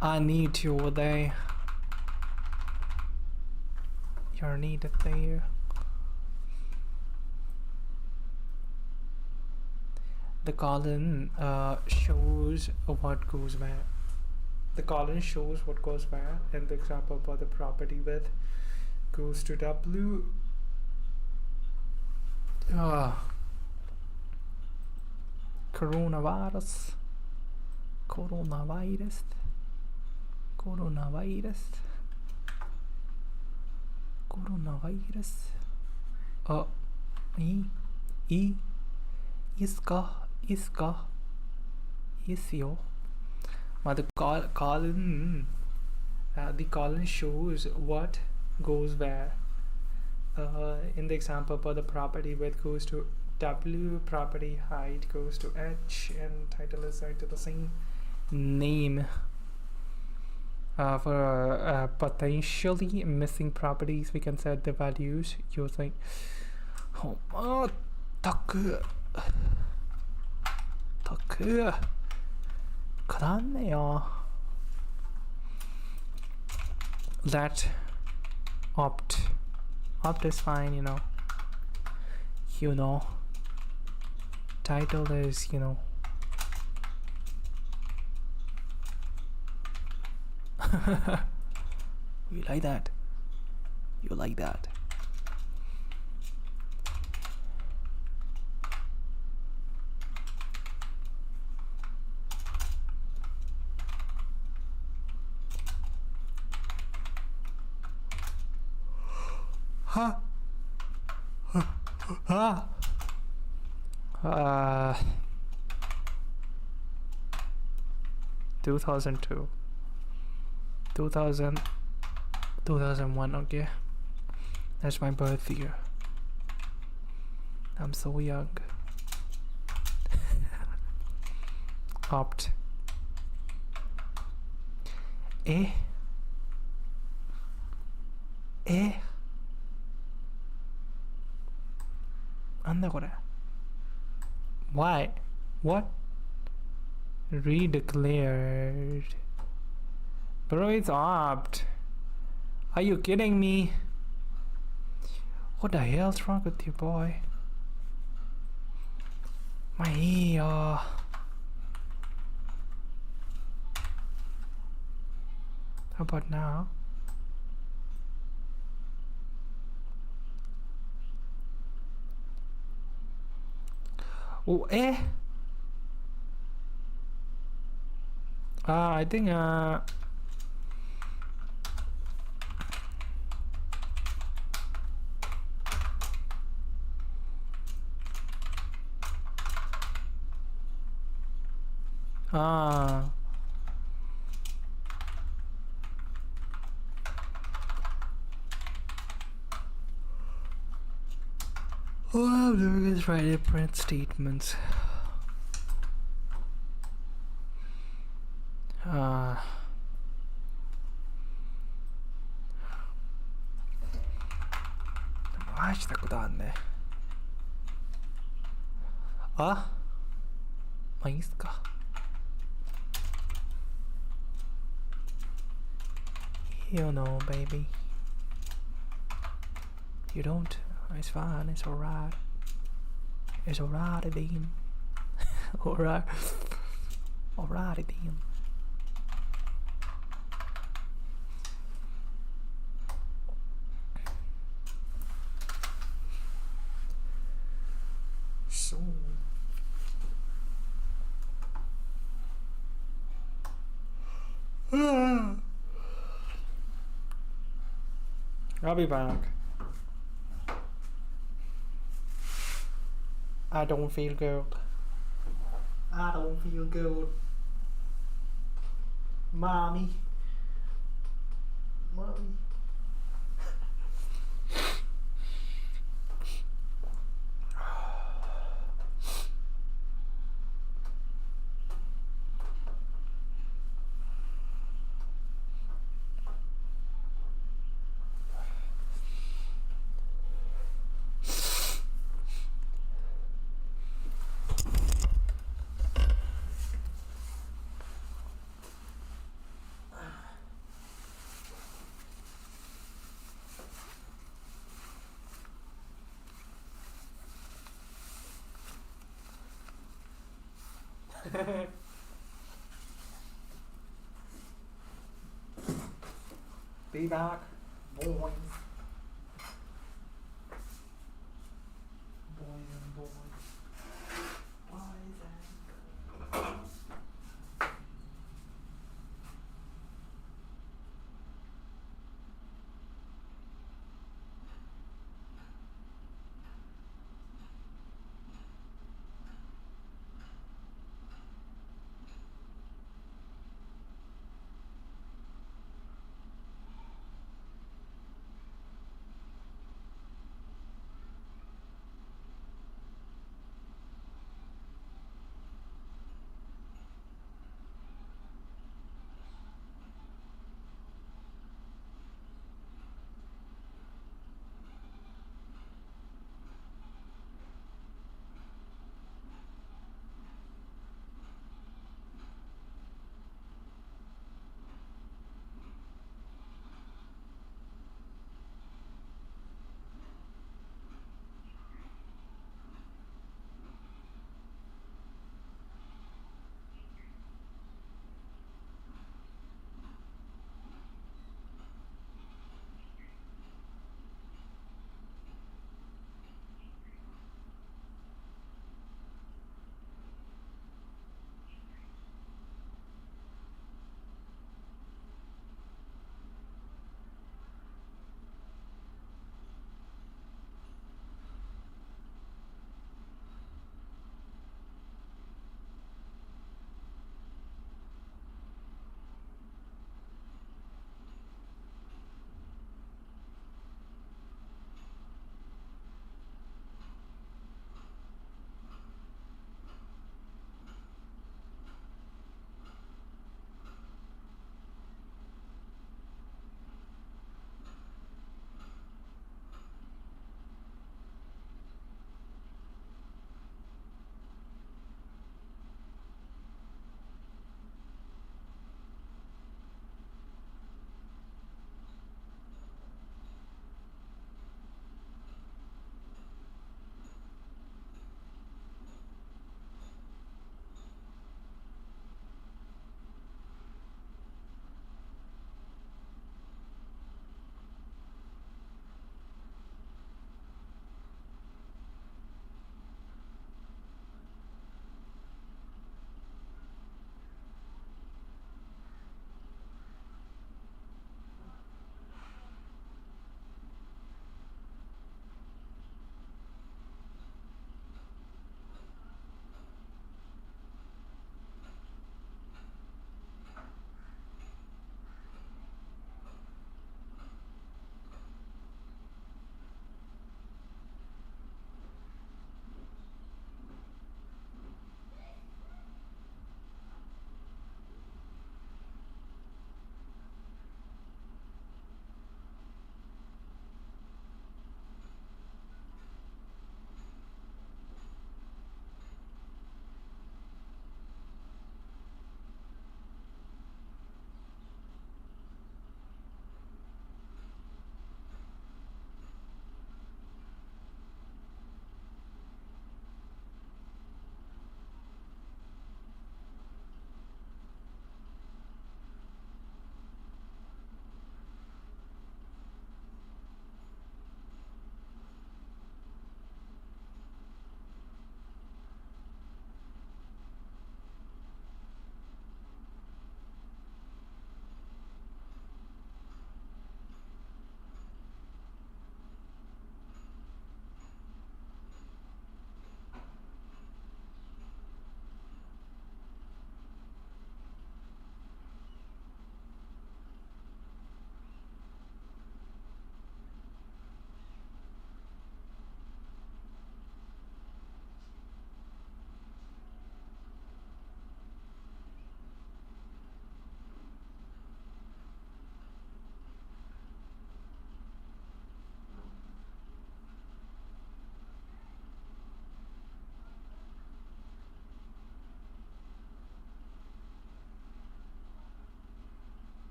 I need you there. You're needed there. The column shows what goes where. The column shows what goes where. In the example about the property width goes to W. Coronavirus. Coronavirus. Coronavirus. Coronavirus. Iska. Isyo. The column. The column shows what goes where. In the example, for the property width goes to W, property height goes to H, and title is assigned to the same name. For potentially missing properties, we can set the values using that opt is fine, you know, title is, you know. You like that? You like that? Huh? 2002 2001. Okay, that's my birth year. I'm so young. Opt. Why? What? Redeclared. Bro, it's opt. Are you kidding me? What the hell's wrong with you, boy? My ear. How about now? Oh, I think all I'm doing is writing print statements.したことあんね。まあいいっすか。You know, baby. You don't. It's fine. It's alright. It's alright, Dean. Alright. Alright, Dean. So. I'll be back. I don't feel good. I don't feel good. Mommy. Mommy. Be back, boys. Boys and boys. Boys and girls.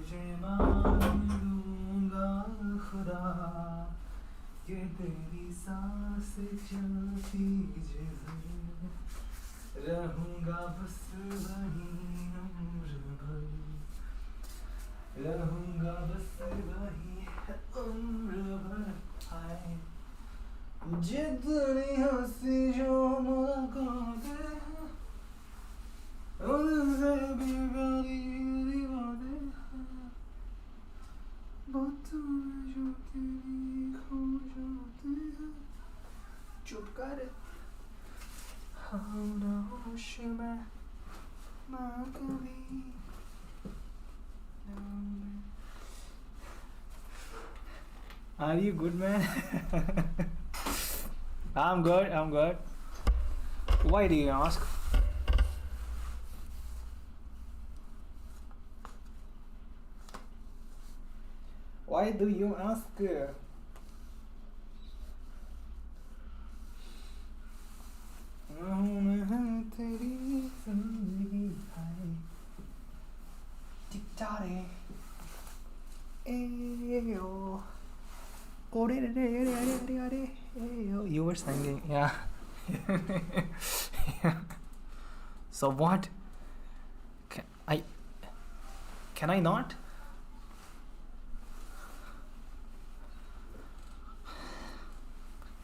तुझे मान लूंगा खुदा कि तेरी सांस चलती जिधर रहूंगा बस वहीं उम्र भर रहूंगा बस वहीं उम्र भर हाय जितनी हंसी जो मुलाकात है उनसे भी बड़ी बातें हैं बातों जो तेरी खो जाती है चुप कर हाँ ना होश में ना कभी Are you good, man? I'm good. Why do you ask? Why do you ask? तेरी जिंदगी है टिकटारे एयो You were singing, yeah. Yeah. So what? Can I not?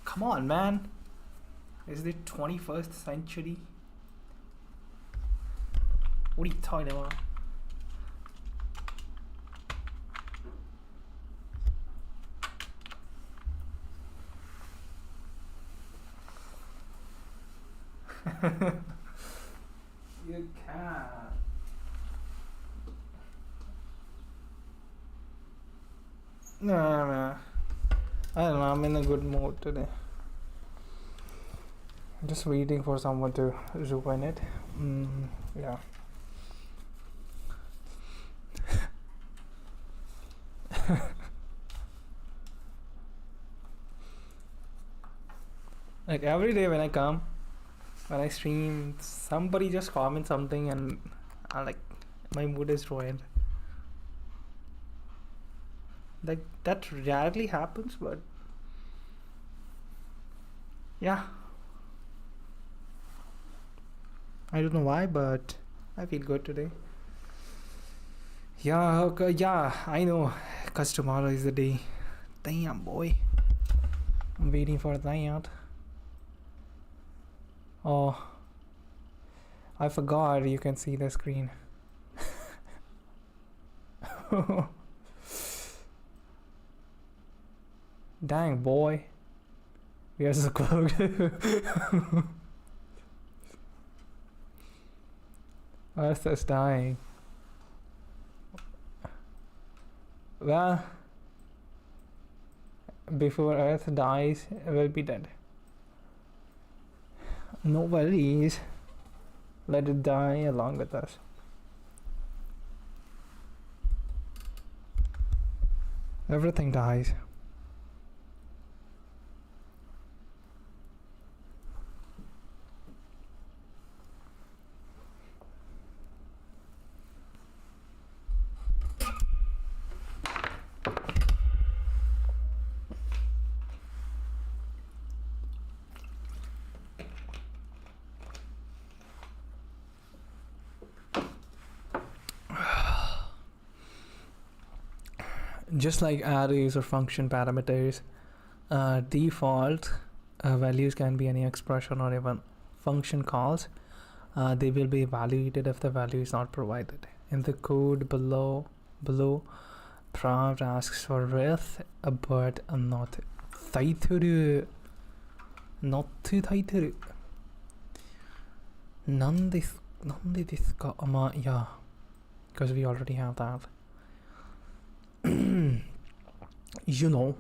Come on, man. Is it 21st century? What are you talking about? You can't. No. I don't know, I'm in a good mood today. I'm just waiting for someone to join it. Yeah. Like every day when I stream, somebody just comments something and my mood is ruined. Like that rarely happens, but yeah. I don't know why, but I feel good today. Yeah, okay, yeah, I know, cause tomorrow is the day. Damn, boy. I'm waiting for that. Oh, I forgot you can see the screen. Dang, boy. We are so close. Earth is dying. Well, before Earth dies, we'll be dead. No worries. Let it die along with us. Everything dies. Just like arrays or function parameters, default values can be any expression or even function calls. They will be evaluated if the value is not provided. In the code below, prompt asks for with but not title. Not title. Nande desu ka? Yeah, because we already have that. You know.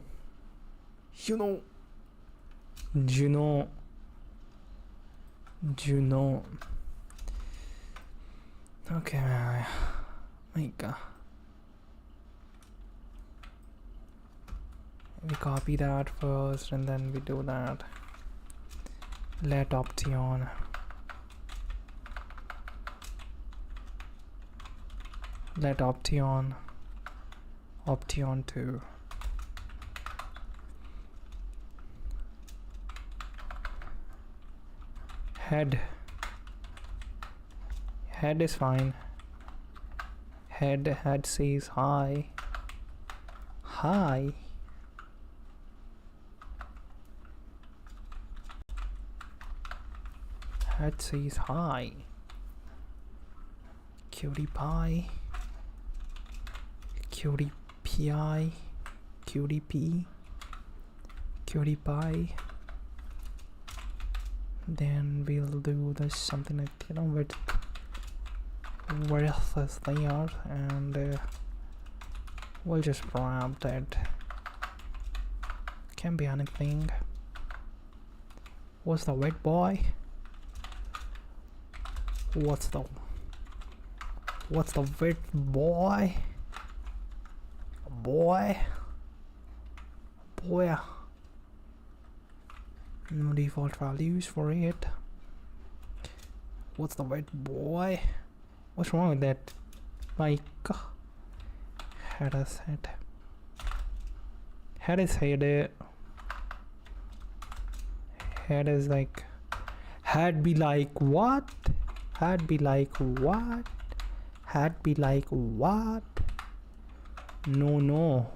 Okay, my God. We copy that first and then we do that. Let option. Let option. Option 2. Head is fine. Head says hi. Hi. Head says hi. Cutie pie. Cutie pie. Cutie pie. Cutie pie. Then we'll do this something like, you know, with width is there, and we'll just grab that. Can be anything. What's the wet boy? What's the wet boy? Boy. No default values for it. What's the wet boy? What's wrong with that? Like, head is head. Head is head. Head is like, head be like what? Head be like what? Head be like what? No.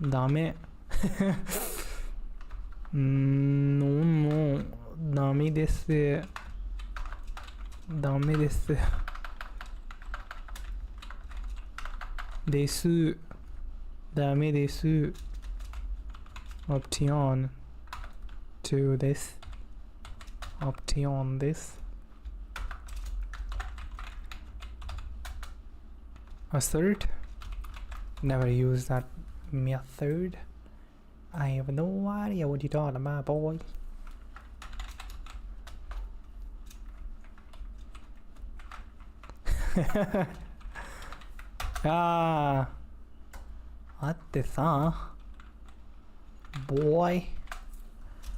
Dame. No. Dame this. Desu. Dame desu. Option to this. Option this. Assert. Never use that method. I have no idea what you're talking about, boy. Ah, what this, huh? Boy,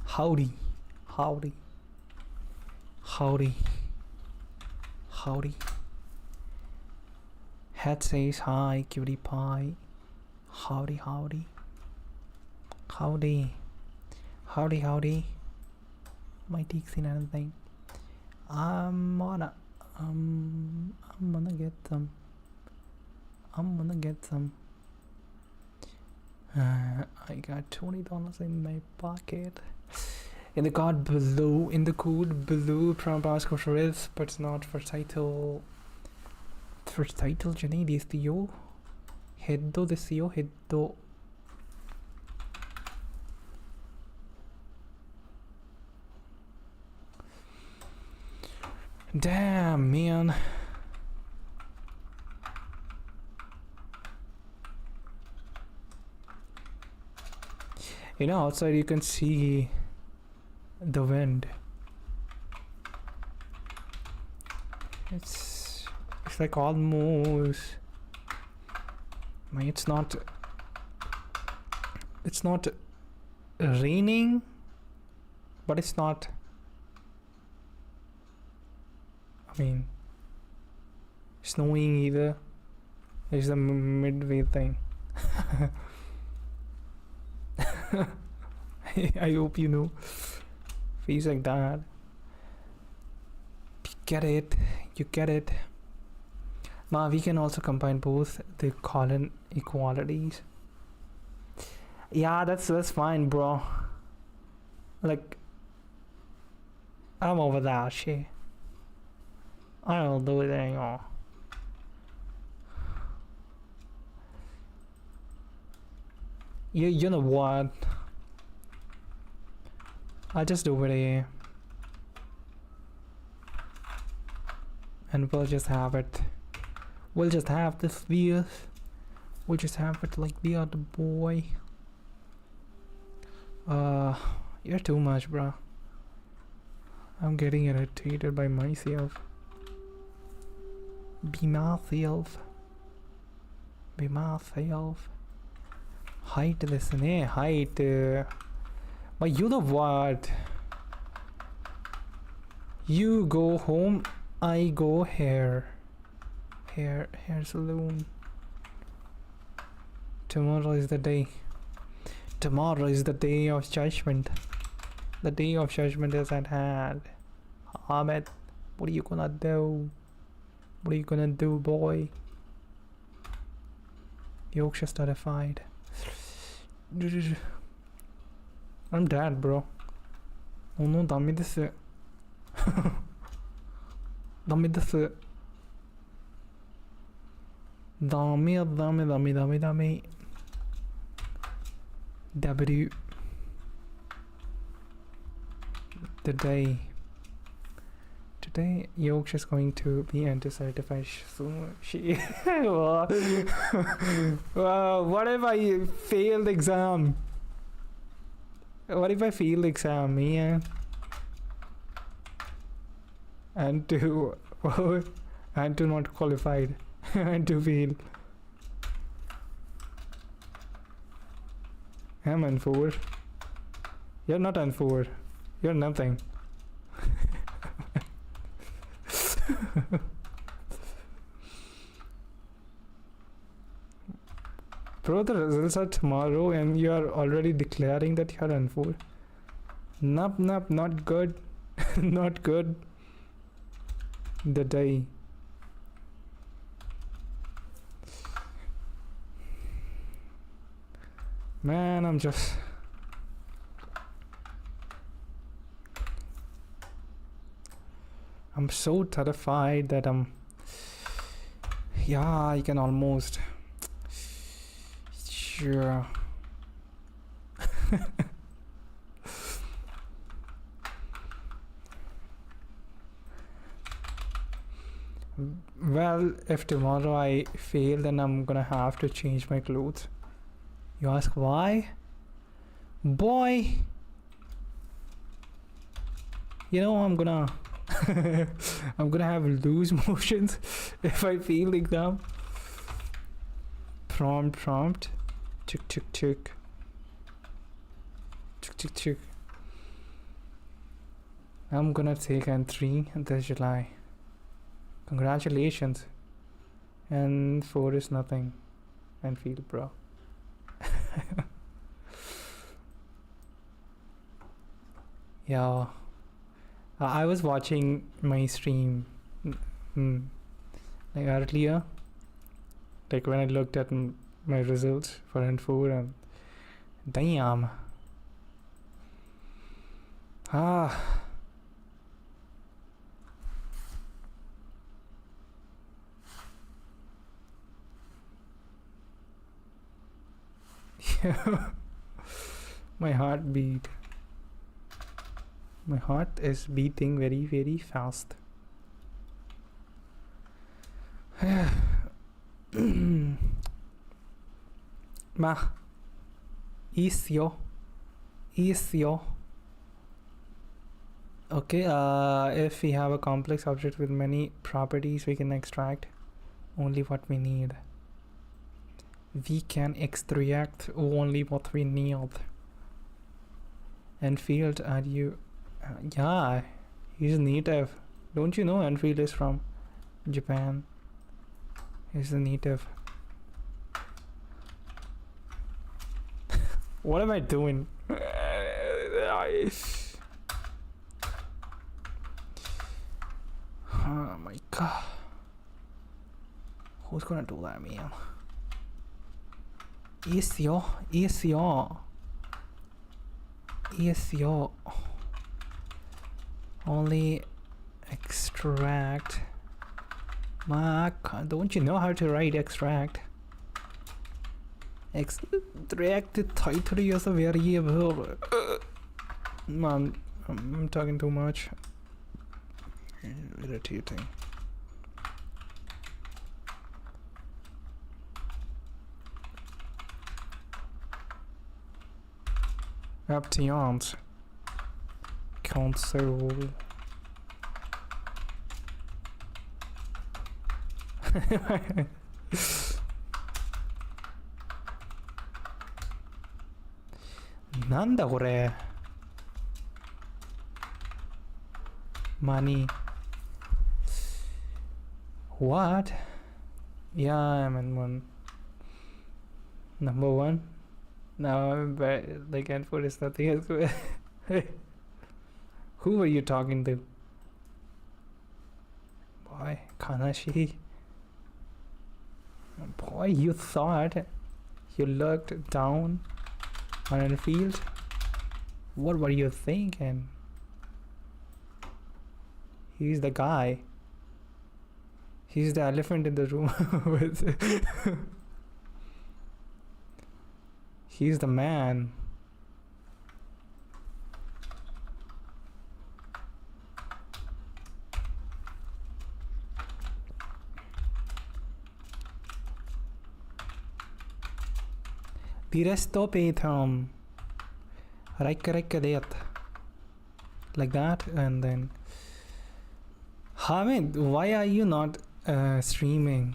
howdy. Head says hi, cutie pie. Howdy. My teeth seen anything? I'm gonna get some. I got $20 in my pocket. In the code below, from passcode for this, but it's not for title. For title, you need this yo. Hedo this yo, hedo. Damn, man. You know, outside you can see the wind. It's like almost. I mean, it's not raining, but it's not. I mean, snowing either. It's the midway thing. I hope you know. Feels like that. You get it. Now we can also combine both the colon equalities. Yeah, that's fine, bro. Like, I'm over that shit. I don't do it anymore. You know what? I'll just do it here. And we'll just have it. We'll just have this view. We'll just have it like the other boy. You're too much, bro. I'm getting irritated by myself. Be myself. Height this in height. But you know what? You go home I go hair salon. Tomorrow is the day. Tomorrow is the day of judgment. The day of judgment is at hand. Ahmed, what are you gonna do? What are you gonna do, boy? Yorkshire terrified. I'm dead, bro. Oh no, dummy this. Dummy this. Dummy. W. Today Yorkshire is going to be anti-certified soon. What if I failed the exam? What if I fail the exam, man? And to not qualified and to fail. I'm N4. You're not N4. You're nothing. Bro, the results are tomorrow and you are already declaring that you are N4. Nope, not good. Not good. The day. Man, I'm so terrified that I can almost. Sure. Well, if tomorrow I fail, then I'm gonna have to change my clothes. You ask why? Boy, you know I'm gonna have loose motions if I fail the exam. Prompt. Chick. I'm gonna take N3 this July. Congratulations. And 4 is nothing. And feel, bro. Yeah. I was watching my stream like earlier, like when I looked at my results for N4 and damn. My heart is beating very, very fast. Ma, easy. Okay, if we have a complex object with many properties, we can extract only what we need. We can extract only what we need. Enfield, are you? Yeah, he's native. Don't you know Enfield is from Japan? He's a native. What am I doing? Oh my god. Who's gonna do that, man? Easy. Only extract. Don't you know how to write extract? Extract the title as a variable. Man, I'm talking too much. Irritating. Add-ons. Console. Nanda kore? What? Yeah, I'm in one. Number one. Now I'm like N4 is nothing else. Who were you talking to? Boy, Kanashi. Boy, you thought you looked down on a field. What were you thinking? He's the guy. He's the elephant in the room. He's the man. Piresto Petham. Like that, and then Hamid, why are you not streaming?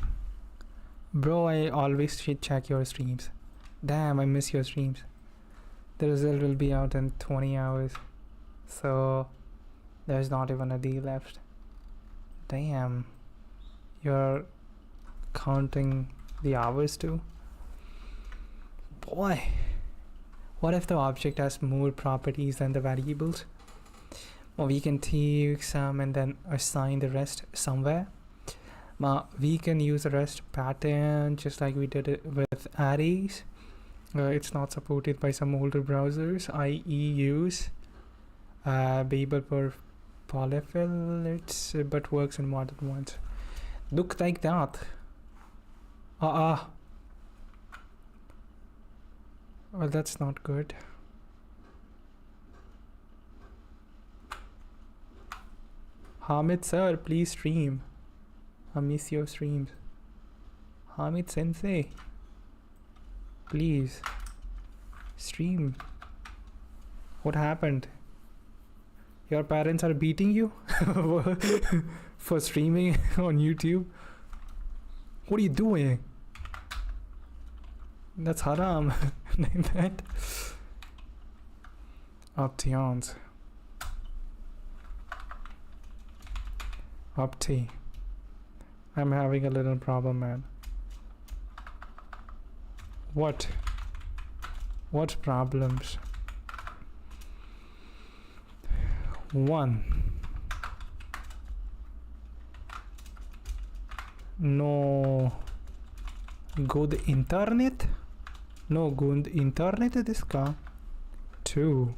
Bro, I always check your streams. Damn, I miss your streams. The result will be out in 20 hours. So there's not even a day left. Damn. You're counting the hours too? Boy. What if the object has more properties than the variables? Well, we can take some and then assign the rest somewhere. We can use the rest pattern just like we did it with arrays. It's not supported by some older browsers. IE use Babel per polyfill, but works in modern ones. Look like that. Well, that's not good. Hamid sir, please stream. I miss your streams. Hamid sensei, please stream. What happened? Your parents are beating you for streaming on YouTube? What are you doing? That's haram. Like that. Options. Opti. I'm having a little problem, man. What problems? One. No. Go the internet? No, go on the internet this car. 2.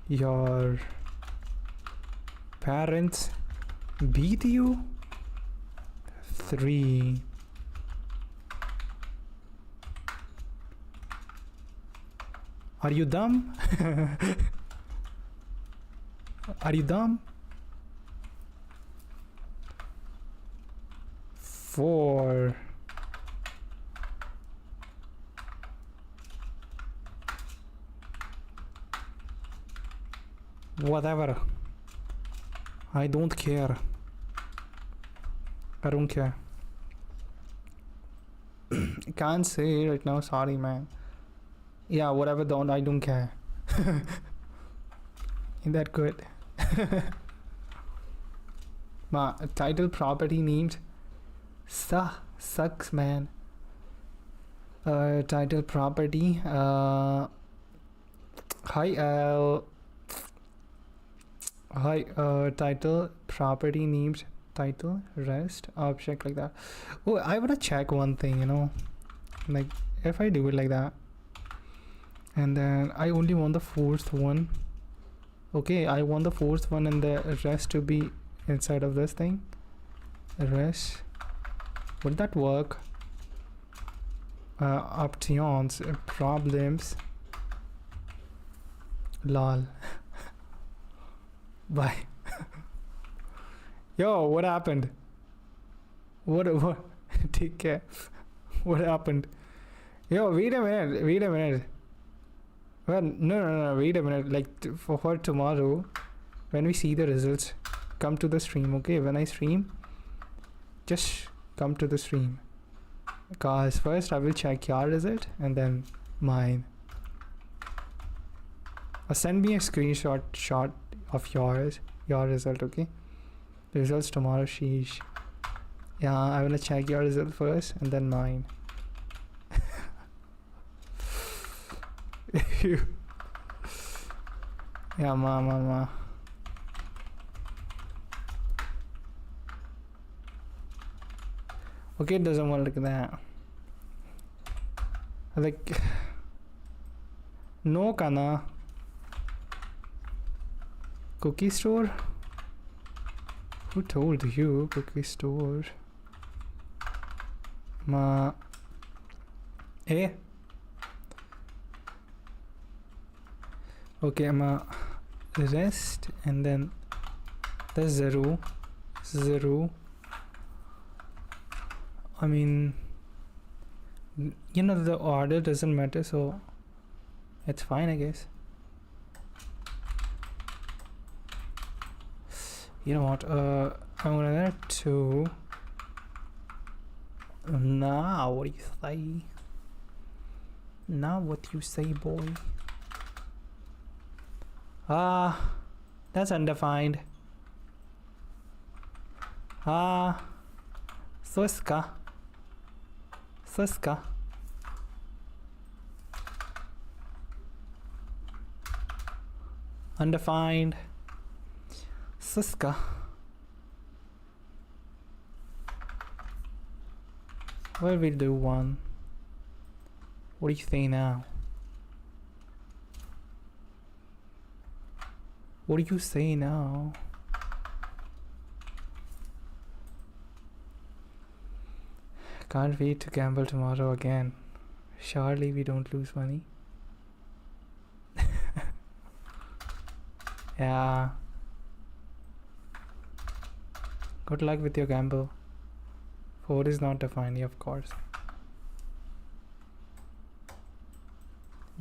Your parents beat you? 3. Are you dumb? Are you dumb? 4. Whatever. I don't care. I don't care. Can't say right now, sorry man. Yeah, whatever, I don't care. Ain't that good? Title property named sucks, man. Title property title property named title rest object like that. Oh, I wanna check one thing, you know, like if I do it like that and then I only want the 4th one. Okay, I want the 4th one and the rest to be inside of this thing. Rest, would that work? Options, problems, lol. Bye. Yo, what happened? What take care. What happened? Yo, wait a minute. Well, no, wait a minute. Like for tomorrow, when we see the results, come to the stream, okay? When I stream, just come to the stream. Because first I will check your result and then mine. Or send me a screenshot of yours, your result, okay? The results tomorrow, sheesh. Yeah, I wanna check your result first and then mine. Yeah, ma. Okay, it doesn't work like that. Like, no kana. Cookie store? Who told you cookie store? Ma. Eh? Okay, ma. Rest and then the zero. I mean, you know, the order doesn't matter, so it's fine, I guess. You know what, I'm gonna add 2. Now what do you say? Now what you say, boy? That's undefined. Suska. Undefined. Suska. Well, we'll do 1. What do you say now? What do you say now? Can't wait to gamble tomorrow again. Surely we don't lose money. Yeah. Good luck with your gamble. 4 is not defined, of course.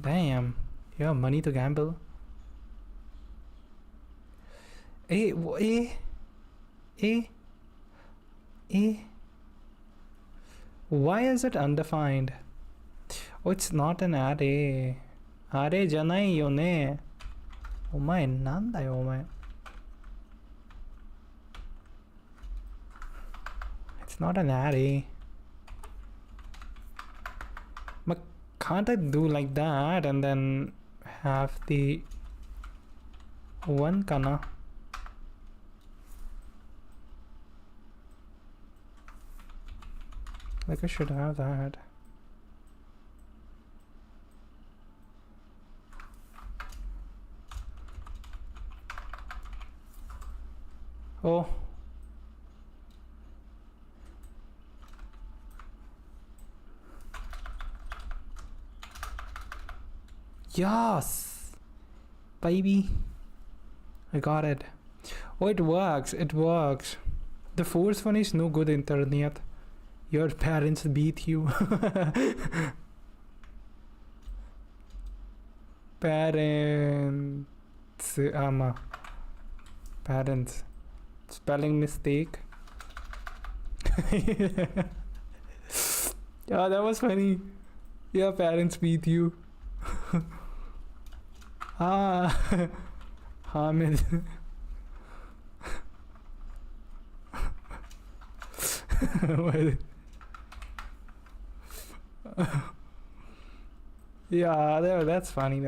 Damn. You have money to gamble. Why is it undefined? Oh, it's not an array. Array janai yone. Omae nanda yo omae. It's not an array. But can't I do like that and then have the 1 kana? Like I should have that. Oh. Yes, baby. I got it. Oh, it works. The first one is no good internet. Your parents beat you. Parents. Spelling mistake. Yeah, that was funny. Your parents beat you. Hamid. Yeah, that's funny.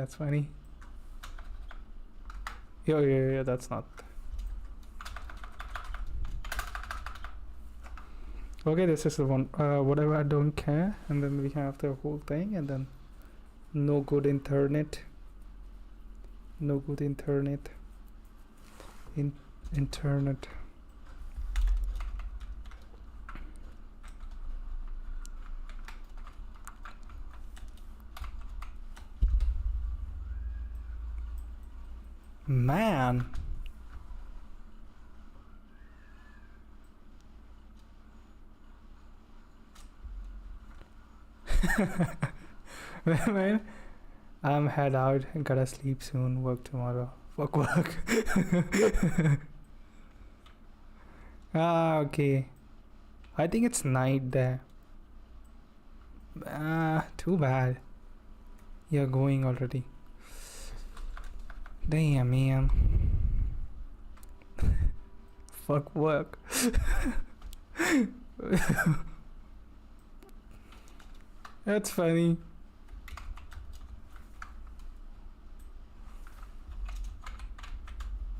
Yeah, that's not. Okay, this is the one. Whatever, I don't care. And then we have the whole thing, and then no good internet. Internet. Man. Man, I'm head out and gotta sleep soon, work tomorrow. Work. Okay. I think it's night there. Too bad. You're going already. Damn, man. fuck work? That's funny.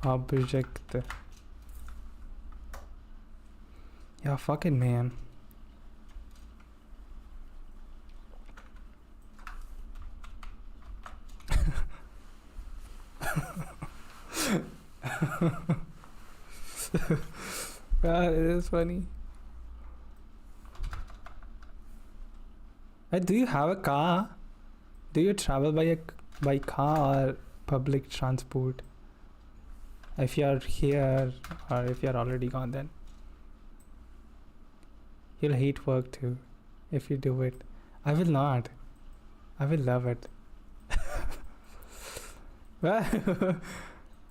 Object. Yeah, fucking man. It is funny. Do you have a car? Do you travel by car or public transport? If you're here or if you're already gone, then you'll hate work too if you do it. I will not. I will love it.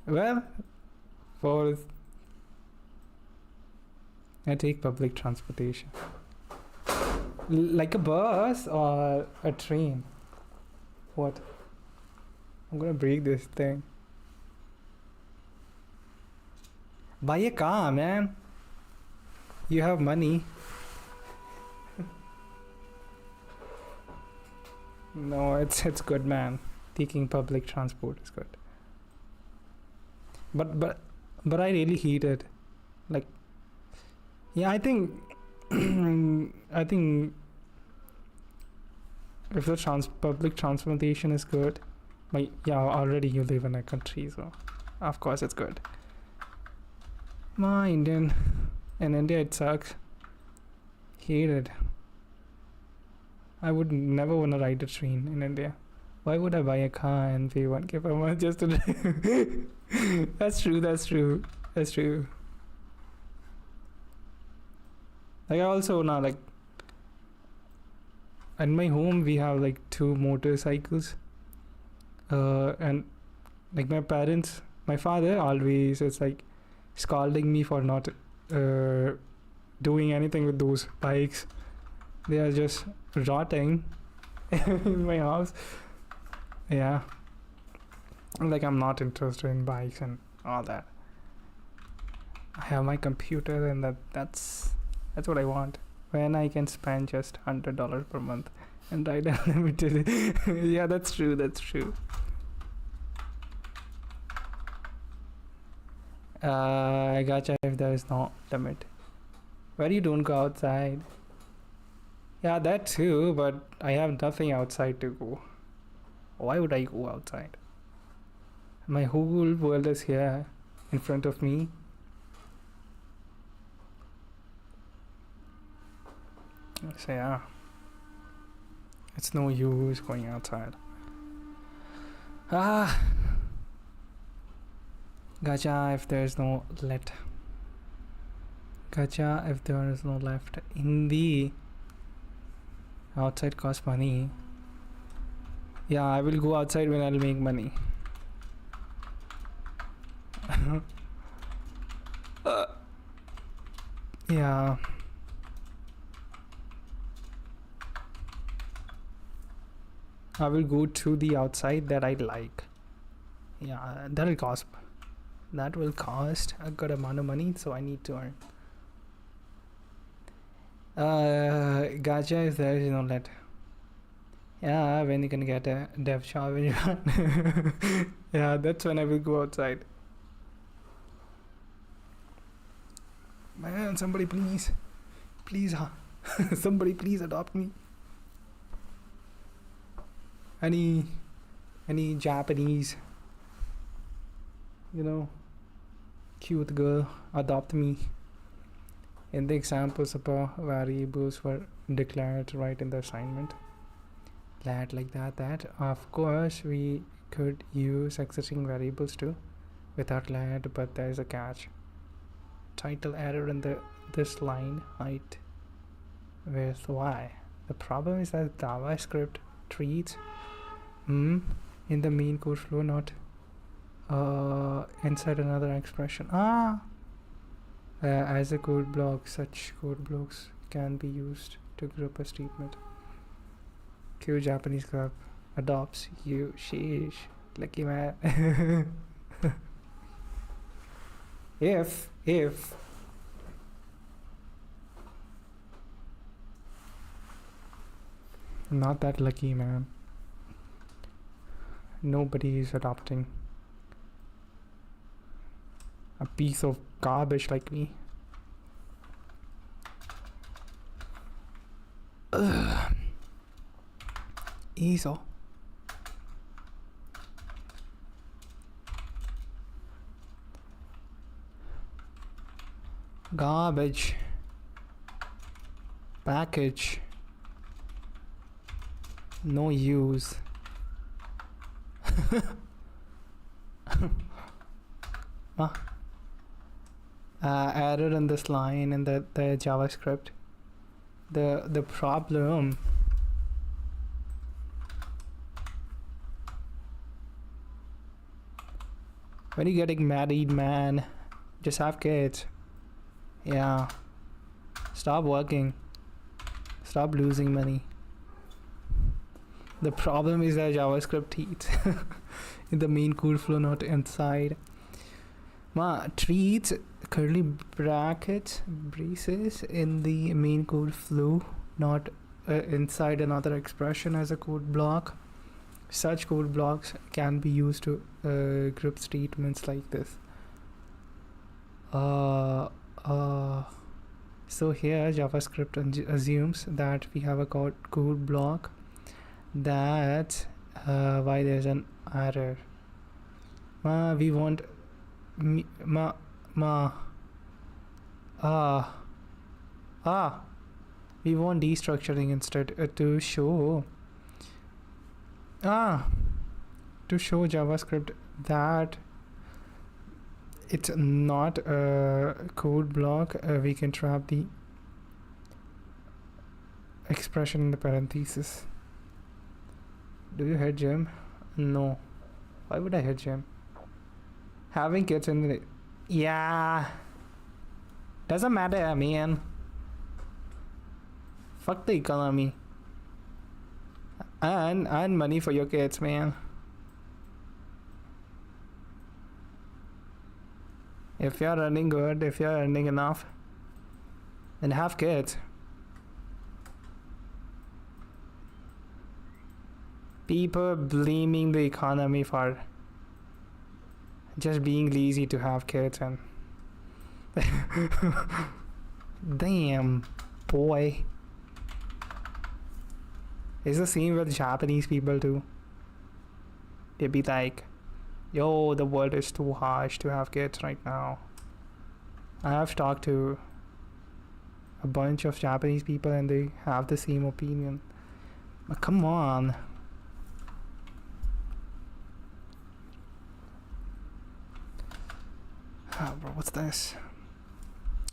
Well, for I take public transportation. Like a bus or a train. What? I'm gonna break this thing. Buy a car, man. You have money. No, it's good, man. Taking public transport is good. But I really hate it. Like, yeah, I think if the public transportation is good, already you live in a country, so of course it's good. In India it sucks. Hate it. I would never want to ride a train in India. Why would I buy a car and pay 1K per month just to drive? That's true. Like, I also now, like, at my home we have like 2 motorcycles, and like my father always is like scolding me for not doing anything with those bikes. They are just rotting in my house. Yeah, like, I'm not interested in bikes and all that. I have my computer, and that's what I want. When I can spend just $100 per month and ride unlimited. Yeah, that's true. I gotcha if there is no limit. Where you don't go outside. Yeah, that too, but I have nothing outside to go. Why would I go outside? My whole world is here in front of me. So yeah, it's no use going outside. Gotcha if there is no left. In the outside costs money. Yeah, I will go outside when I'll make money. Yeah. I will go to the outside that I like. Yeah, that will cost a good amount of money, so I need to earn. Gotcha if there is no let. Yeah, when you can get a dev job when you yeah, that's when I will go outside. Man, somebody please somebody please adopt me. Any Japanese, cute girl, adopt me. In the example, suppose variables were declared right in the assignment. Like that. Of course, we could use existing variables too, without let, but there is a catch. Title error in this line height with y. The problem is that JavaScript treats in the main code flow, not inside another expression. As a code block, such code blocks can be used to group a statement. Cute Japanese club adopts you. Sheesh, lucky man. If Not that lucky, man. Nobody is adopting a piece of garbage like me. Ugh. Easel. Garbage. Package. No use. Error in this line in the JavaScript. The problem when you're getting married, man, just have kids. Yeah. Stop working. Stop losing money. The problem is that JavaScript treats in the main code flow, not inside. Treats curly brackets, braces in the main code flow, not inside another expression as a code block. Such code blocks can be used to group statements like this. So here JavaScript assumes that we have a code block that why there's an error. We want we want destructuring instead to show JavaScript that it's not a code block. We can trap the expression in the parentheses. Do you hate Jim? No. Why would I hate Jim? Having kids in the... Yeah. Doesn't matter, man. Fuck the economy. Earn money for your kids, man. If you're earning good, if you're earning enough, then have kids. People blaming the economy for just being lazy to have kids and damn boy. It's the same with Japanese people too. They be like, yo, the world is too harsh to have kids right now. I have talked to a bunch of Japanese people and they have the same opinion. But come on. Oh, bro, what's this?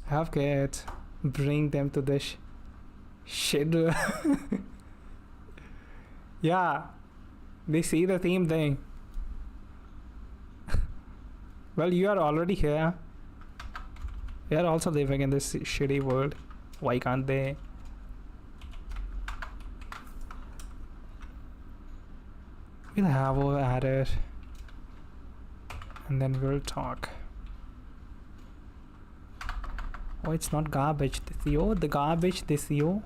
Have kids, bring them to this shit. Yeah, they see the same thing. Well, you are already here. They are also living in this shitty world. Why can't they? We'll have over at it and then we'll talk. Oh, it's not garbage this yo. The garbage this yo.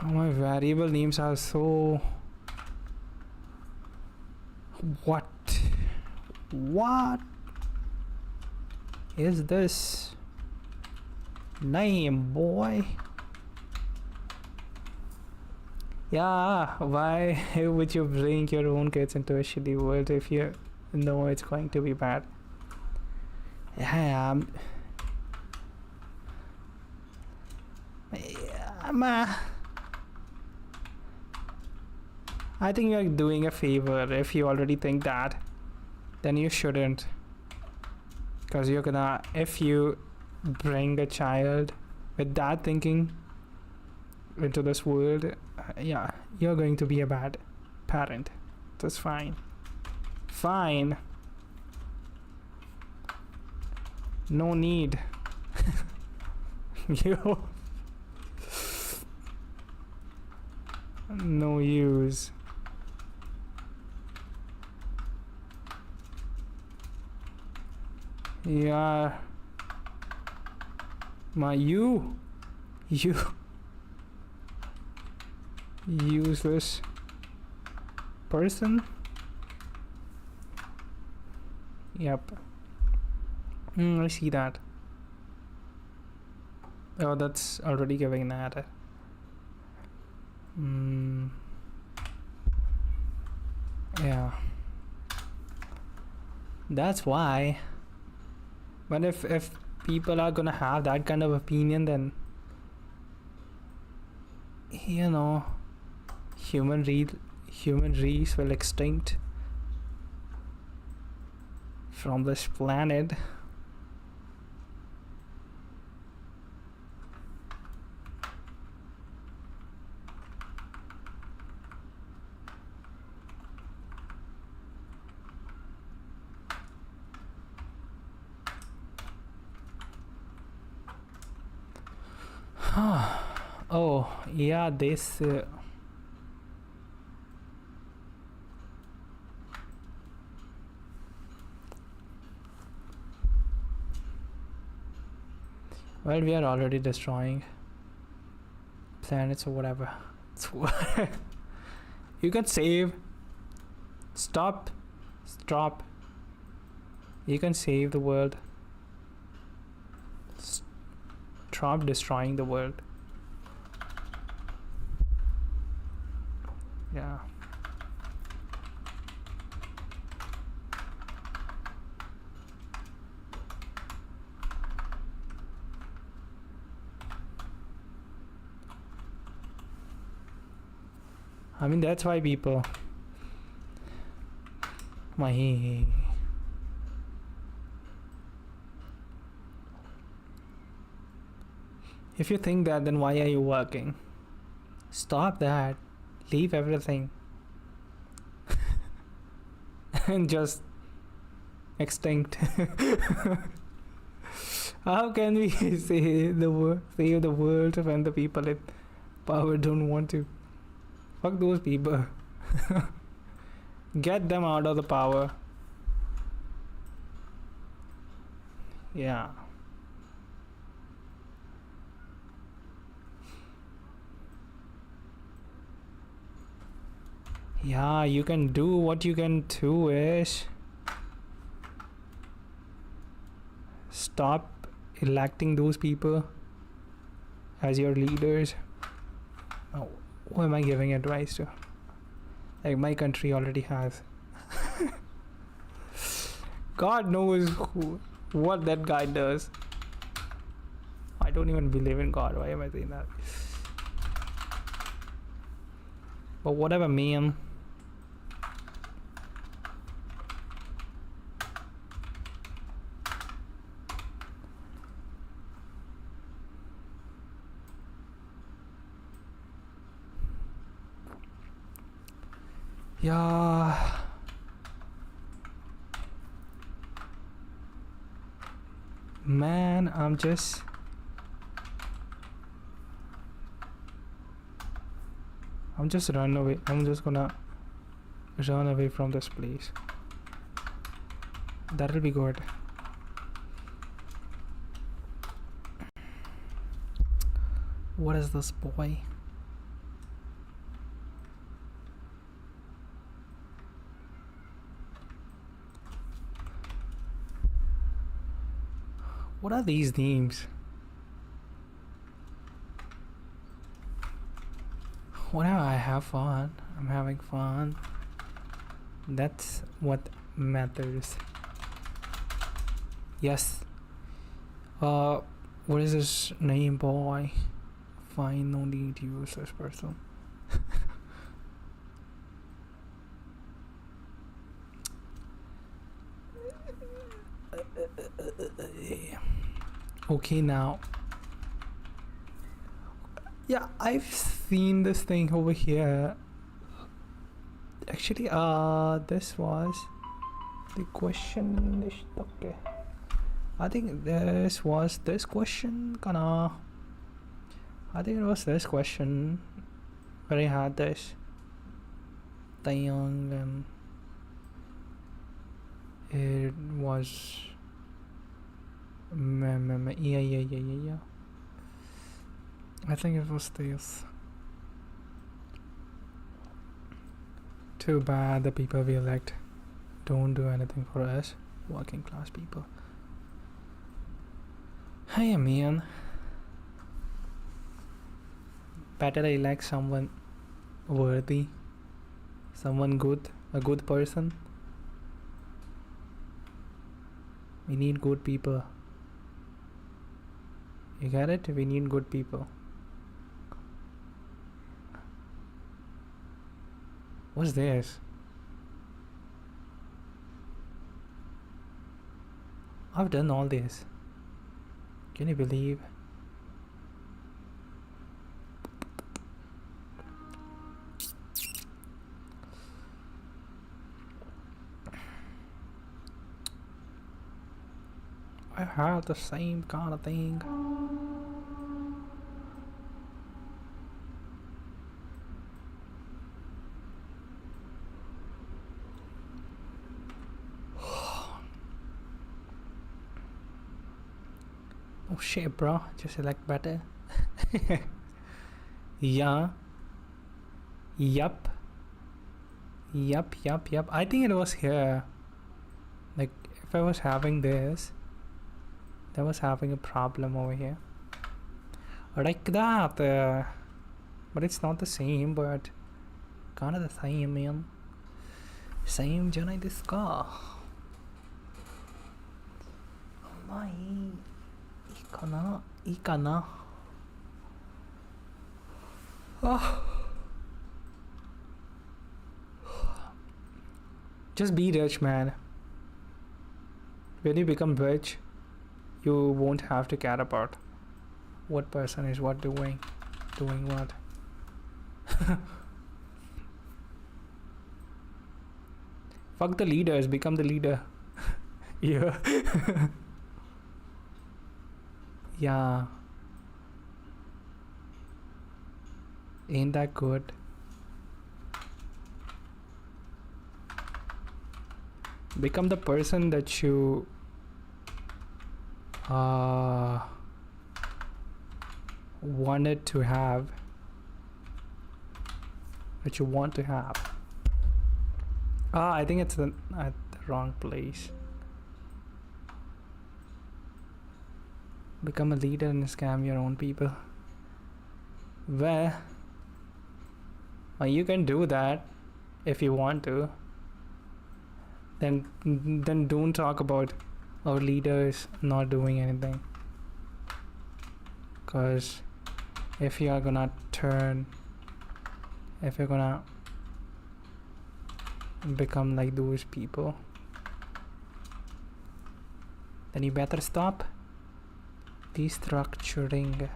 Oh, my variable names are so... What is this name, boy? Yeah, why would you bring your own kids into a shitty world if you know it's going to be bad? Yeah, I think you're doing a favor if you already think that. Then you shouldn't. Because you're gonna, if you bring a child with that thinking into this world, yeah, you're going to be a bad parent. That's fine. Fine. No need. Yo. No use. Yeah. You useless person. Yep. I see that. Oh, that's already giving that. Yeah. That's why. But if people are gonna have that kind of opinion, then you know, human race will extinct from this planet. Oh yeah, this well, we are already destroying planets or whatever. You can save. Stop. You can save the world. Stop destroying the world. Yeah. I mean, that's why people. If you think that, then why are you working? Stop that. Leave everything. And just extinct. How can we save the world when the people in power don't want to? Fuck those people. Get them out of the power. Yeah. Yeah, you can do what you can do is stop electing those people as your leaders. Oh, who am I giving advice to? Like, my country already has. God knows what that guy does. I don't even believe in God. Why am I saying that? But whatever, man. Yeah. Man, I'm just run away. I'm just gonna run away from this place. That'll be good. What is this, boy? What are these names? Whenever I have fun, I'm having fun. That's what matters. Yes. What is his name, boy? Fine, no need to use this person. Okay, now. Yeah, I've seen this thing over here. Actually, this was the question. Okay. I think this was this question. I think it was this question where I had this thing, and it was Yeah. I think it was this. Too bad the people we elect don't do anything for us, working class people. Hey man, better elect someone worthy, someone good, a good person. We need good people. You get it? We need good people. What's this? I've done all this. Can you believe? I have the same kind of thing. Oh shit, bro. Just select better. Yeah. Yup. I think it was here. Like, if I was having this, I was having a problem over here. Like that. But it's not the same, but kind of the same, man. Same janai desu ka? My. いいかな Just be rich, man. When you become rich, you won't have to care about what person is what doing what. Fuck the leaders, become the leader. Yeah. Yeah. Ain't that good? Become the person that you wanted to have, that you want to have. I think it's at the wrong place. Become a leader and scam your own people. Well, you can do that if you want to. Then don't talk about our leaders not doing anything. Cause if you are gonna become like those people, then you better stop destructuring.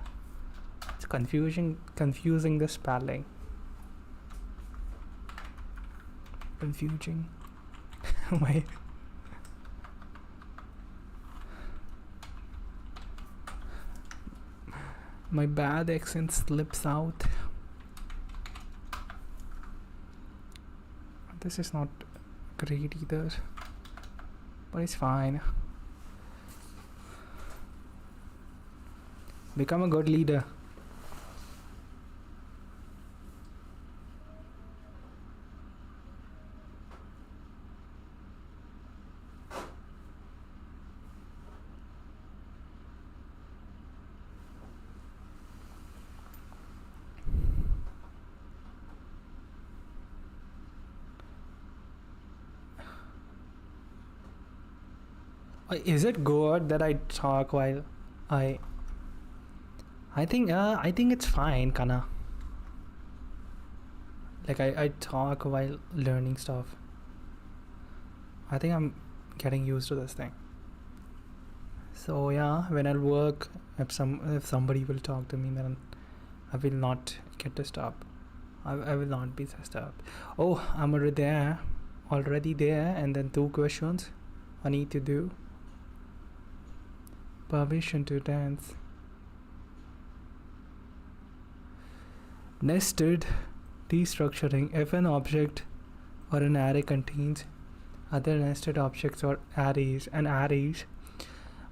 It's confusing the spelling. Confusing. My bad accent slips out. This is not great either, but it's fine. Become a good leader. Is it good that I talk while I think it's fine, kinda. Like I talk while learning stuff. I think I'm getting used to this thing. So yeah, when I work, if somebody will talk to me, then I will not get disturbed. I will not be disturbed. Oh, I'm already there, and then 2 questions I need to do. Permission to dance. Nested destructuring. If an object or an array contains other nested objects or arrays, and arrays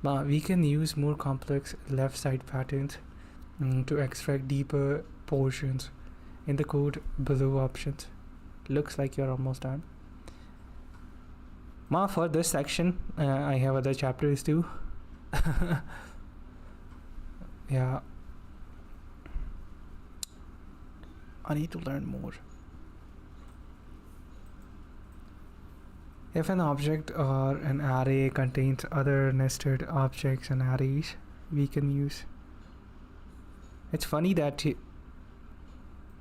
We can use more complex left side patterns to extract deeper portions in the code below options. Looks like you're almost done. For this section, I have other chapters too. Yeah. I need to learn more. If an object or an array contains other nested objects and arrays, we can use. It's funny that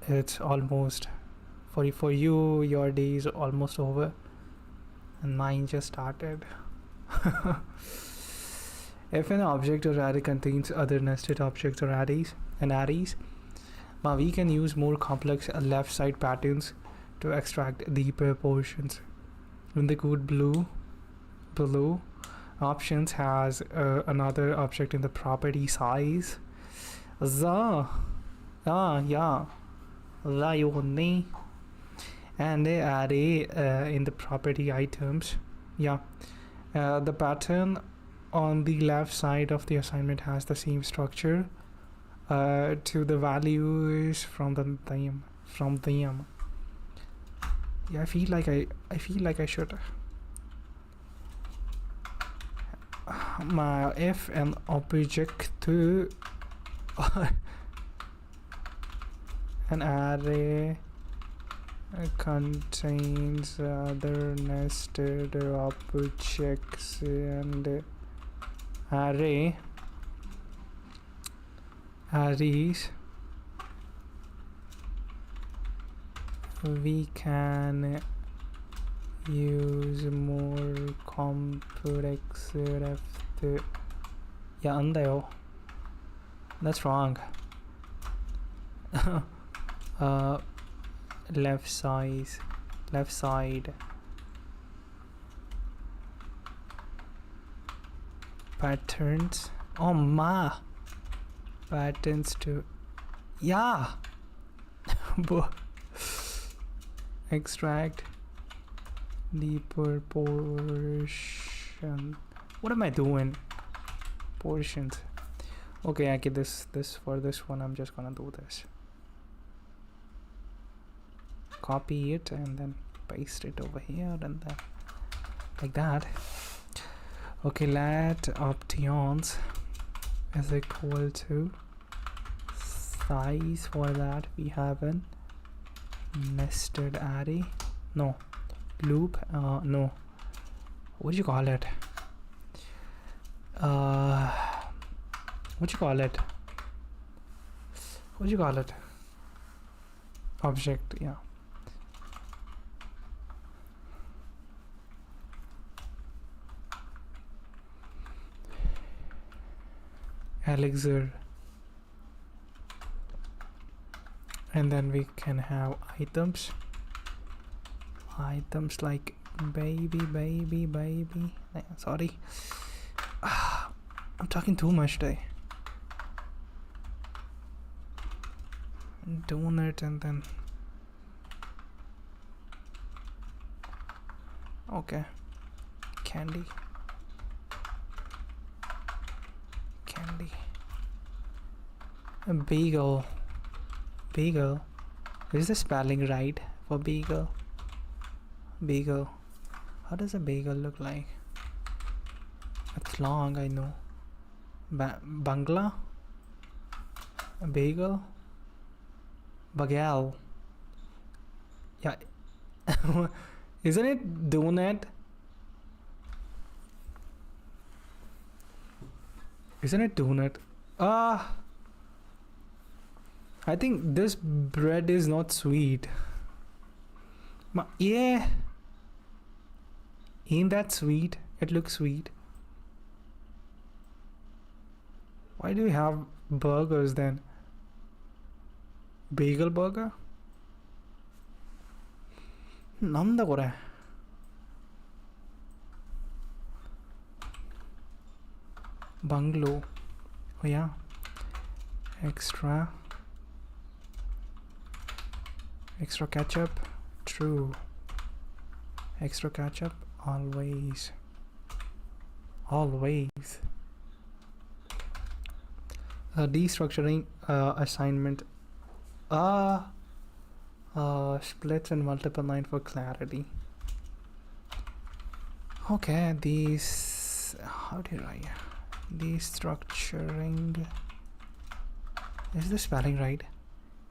it's almost for you, your day is almost over, and mine just started. If an object or array contains other nested objects or arrays, we can use more complex left side patterns to extract deeper portions. In the code below options has another object in the property size. And the array in the property items. The pattern on the left side of the assignment has the same structure to the values from them. Yeah, I feel like I should. If an object to an array contains other nested objects and arrays, we can use more complex left. That's wrong. Left side patterns. Patterns to extract deeper portion. What am I doing? Portions. Okay, I get this for this one. I'm just gonna do this. Copy it and then paste it over here and then like that. Okay, let options is equal to size. For that we have an nested array. No, loop. No, what do you call it? Object. Yeah. Elixir. And then we can have items like baby. Sorry, I'm talking too much today. Donut and then okay, candy. A bagel. Is the spelling right for bagel? How does a bagel look like? It's long, I know. Bangla? A bagel? Bagel. Yeah. Isn't it donut? I think this bread is not sweet. Yeah. Ain't that sweet? It looks sweet. Why do we have burgers then? Bagel burger? Nanda kore. Bungalow. Oh yeah. Extra ketchup. True. Extra ketchup. Always. Destructuring assignment. Splits and multiple line for clarity. Okay, these. How did I? Destructuring. Is the spelling right?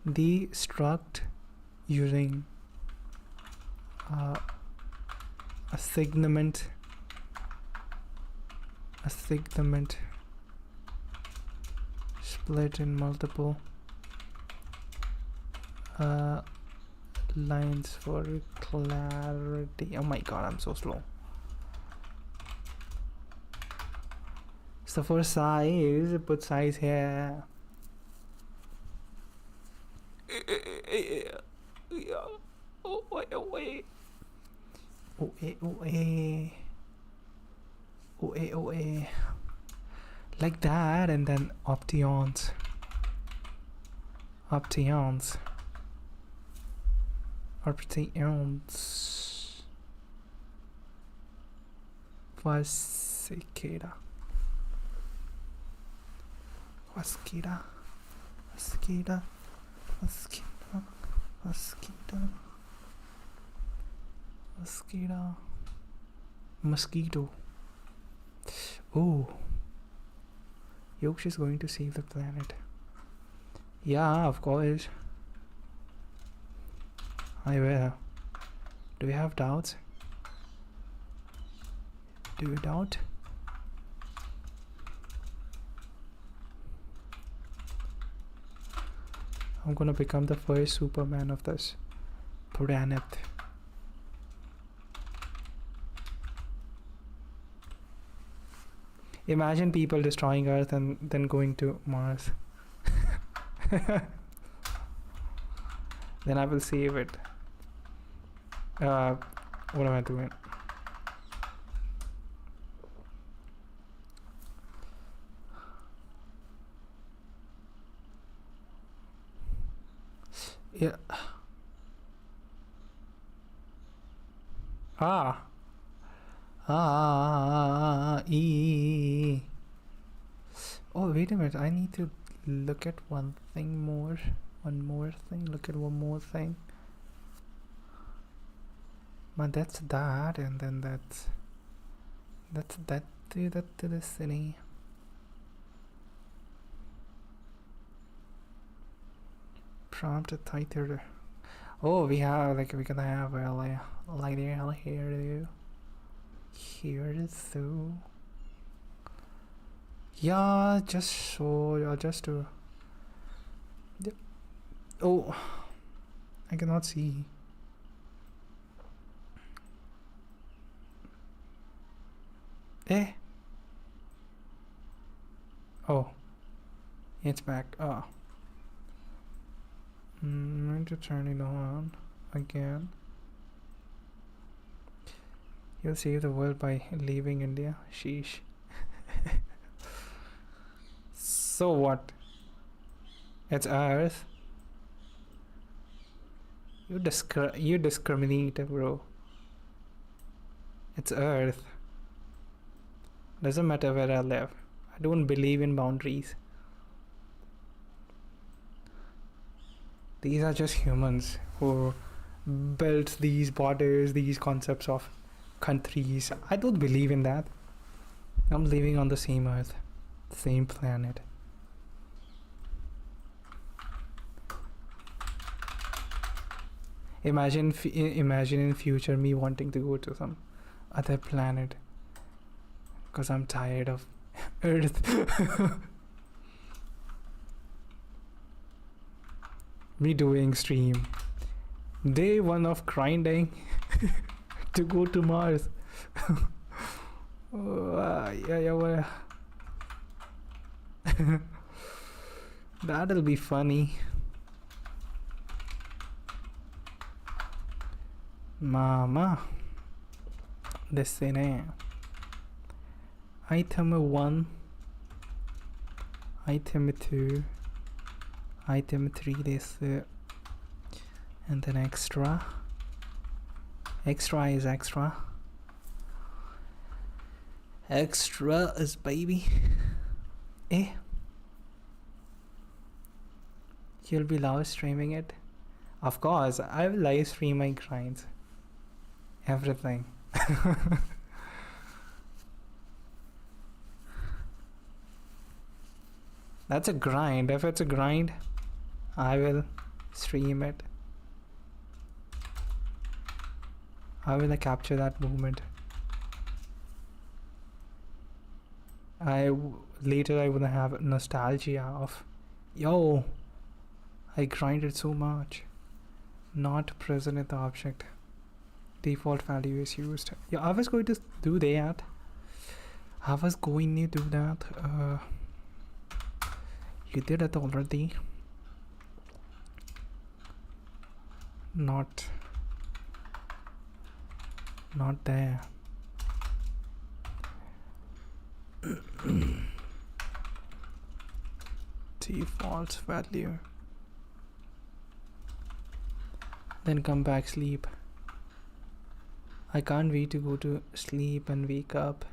Destruct using a segment. Split in multiple lines for clarity. Oh my god, I'm so slow. So for size, put size here. Like that, and then options. Mosquito. Oh, Yokesh is going to save the planet. Yeah, of course. I will. Do you have doubts? Do you doubt? I'm gonna become the first Superman of this planet. Imagine people destroying Earth and then going to Mars. Then I will save it. What am I doing? Yeah. Oh, wait a minute. I need to look at one more thing. Look at one more thing. But that's that, and then that's to the city. Prompt a title. Oh, we can have a light here too. Yeah, just to. Oh, I cannot see. Oh, it's back. Oh, I'm going to turn it on again. You'll save the world by leaving India. Sheesh. So what? It's Earth. You discriminate, bro. It's Earth. Doesn't matter where I live. I don't believe in boundaries. These are just humans who built these borders, these concepts of countries. I don't believe in that. I'm living on the same Earth, same planet. Imagine in future me wanting to go to some other planet because I'm tired of Earth. Me doing stream day 1 of grinding to go to Mars. Yeah. That'll be funny. Mama, this in item 1, item 2, item 3, this and then extra is extra is baby. You'll be live streaming it? Of course, I will live stream my grinds. Everything. That's a grind. If it's a grind, I will stream it. I will capture that moment. Later I will have nostalgia of, yo, I grinded so much. Not present in the object. Default value is used. Yeah, I was going to do that. You did it already. Not there. Default value. Then come back, sleep. I can't wait to go to sleep and wake up,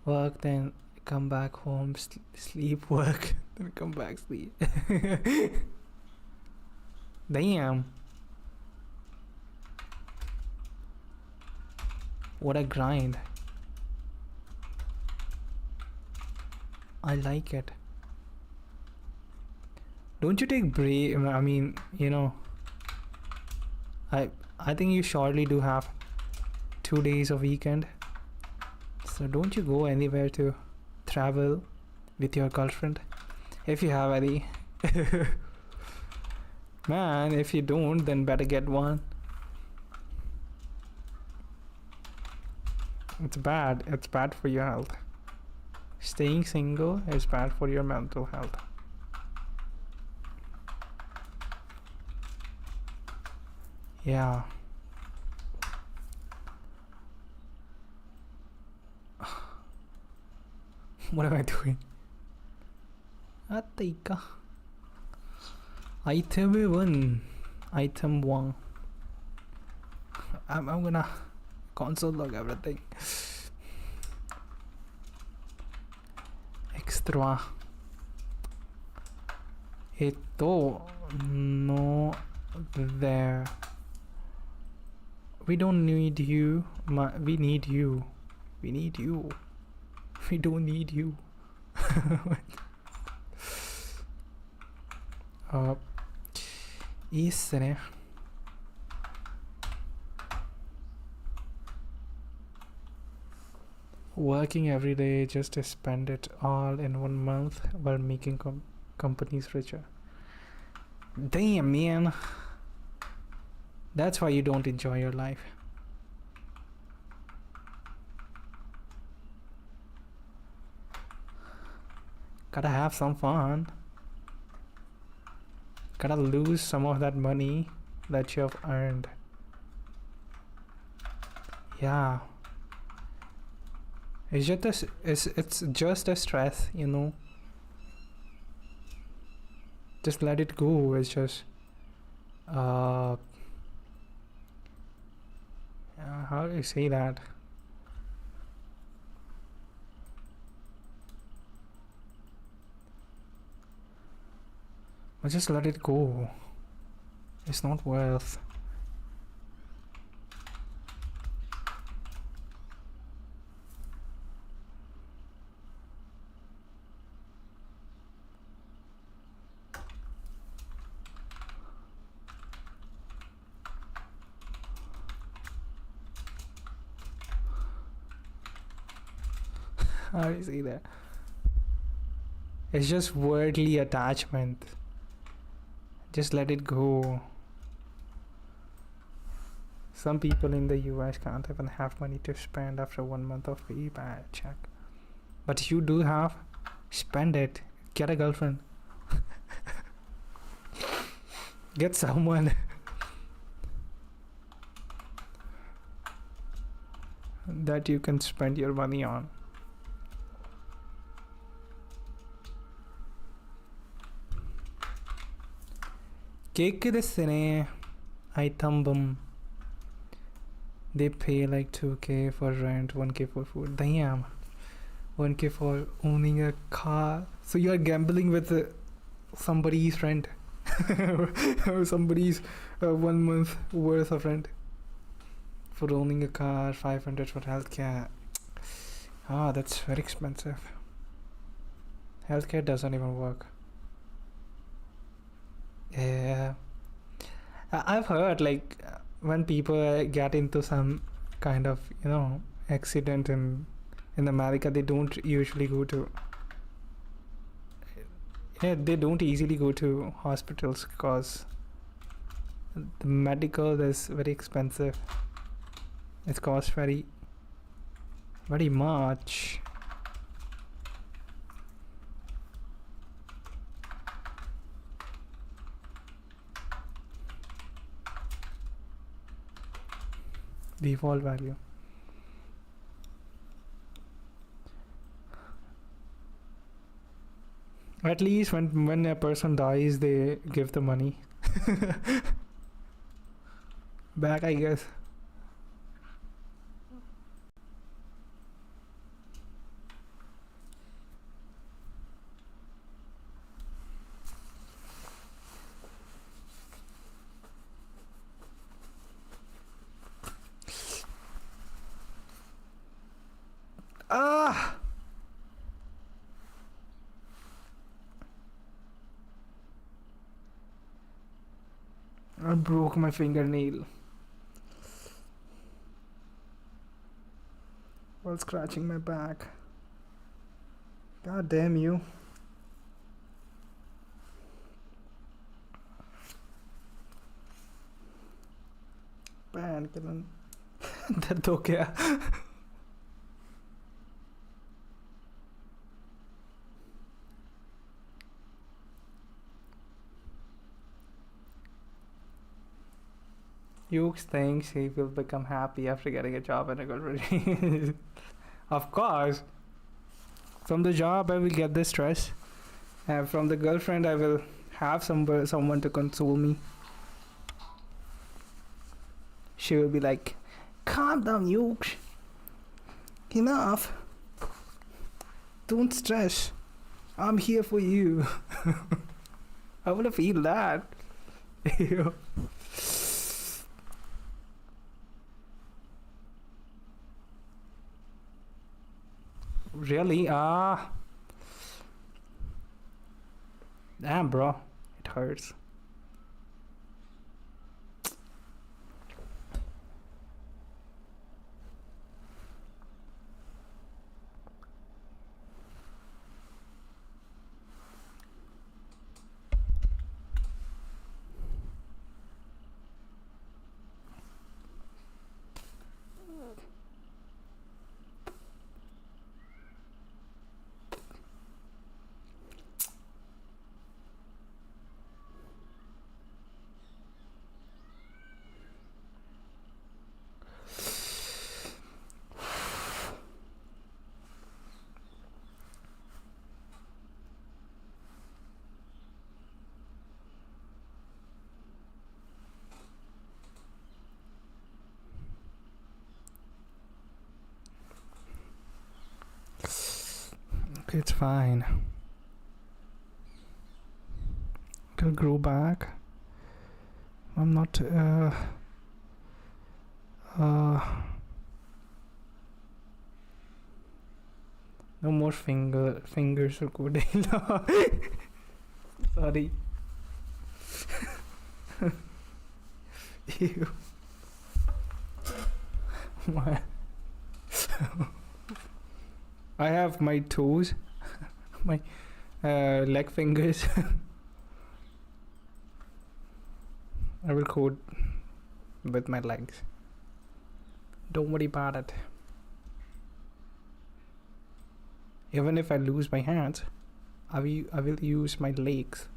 work, then come back home, sleep, work, then come back, sleep. Damn. What a grind. I like it. Don't you take break? I mean, you know, I think you surely do have 2 days of weekend. So don't you go anywhere to travel with your girlfriend? If you have any. Man, if you don't, then better get one. It's bad. It's bad for your health. Staying single is bad for your mental health. Yeah. What am I doing? Attaika. Item 1. Item 1. I'm gonna console log everything. Extra. No there. We don't need you. We need you. We need you. We don't need you. Working every day just to spend it all in 1 month while making companies richer. Damn, man. That's why you don't enjoy your life. Gotta have some fun. Gotta lose some of that money that you have earned. Yeah. It's just a stress, you know. Just let it go. It's just how do you say that? But just let it go. It's not worth. How do you say that? It's just worldly attachment. Just let it go. Some people in the US can't even have money to spend after 1 month of payback check. But you do have. Spend it. Get a girlfriend. Get someone that you can spend your money on. Cake desne item boom. They pay like 2k for rent, 1k for food. Damn. 1k for owning a car. So you are gambling with somebody's rent. somebody's 1 month worth of rent for owning a car, 500 for healthcare. That's very expensive. Healthcare doesn't even work. Yeah, I've heard like when people get into some kind of accident in America, they don't usually go to they don't easily go to hospitals because the medical is very expensive. It costs very much. Default value. At least when a person dies, they give the money back, I guess. I broke my fingernail while scratching my back. God damn you. Pan के दिन दर्द हो गया. Hughes thinks he will become happy after getting a job and a girlfriend. Of course. From the job I will get the stress, and from the girlfriend I will have someone to console me. She will be like, calm down, Hughes. Enough. Don't stress. I'm here for you. I want to feel that. Really? Damn, bro. It hurts. It's fine. It'll grow back. I'm not no more fingers will go down. Sorry. Ew. What? I have my toes, my leg fingers. I will code with my legs. Don't worry about it. Even if I lose my hands, I will use my legs.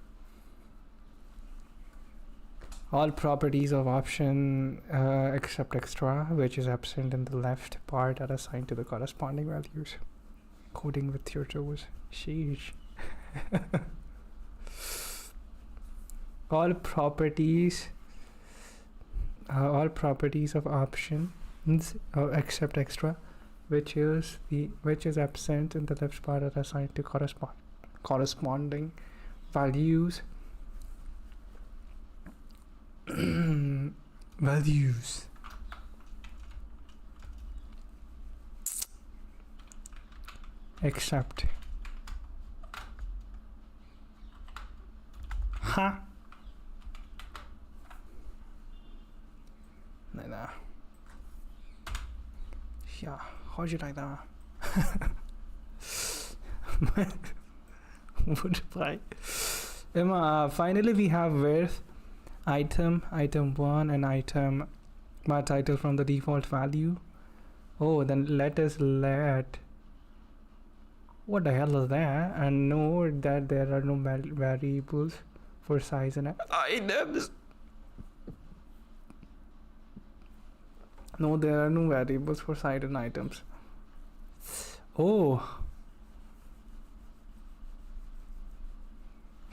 All properties of option except extra, which is absent in the left part, are assigned to the corresponding values. Coding with your toes. Sheesh. All properties of options except extra, which is absent in the left part, are assigned to corresponding values. values. Except like that. Yeah, how'd you like that? Would finally we have with item 1 and item my title from the default value. Oh, then let us let what the hell is that, and note that there are no variables for size and items. No, there are no variables for size and items. Oh,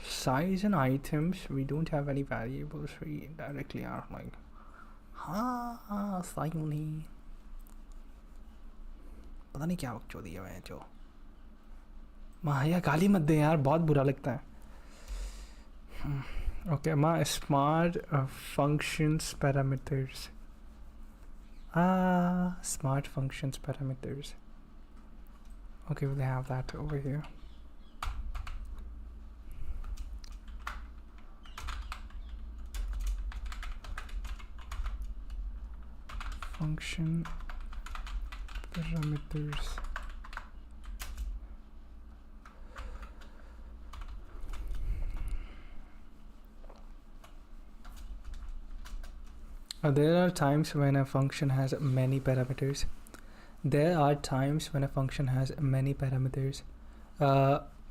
size and items, we don't have any variables. We directly are like सही नहीं, पता नहीं क्या बकचोदी है मैं जो माया गाली मत दे यार, बहुत बुरा लगता है. Okay, my smart functions parameters. Smart functions parameters. Okay, we'll have that over here. Function parameters. There are times when a function has many parameters.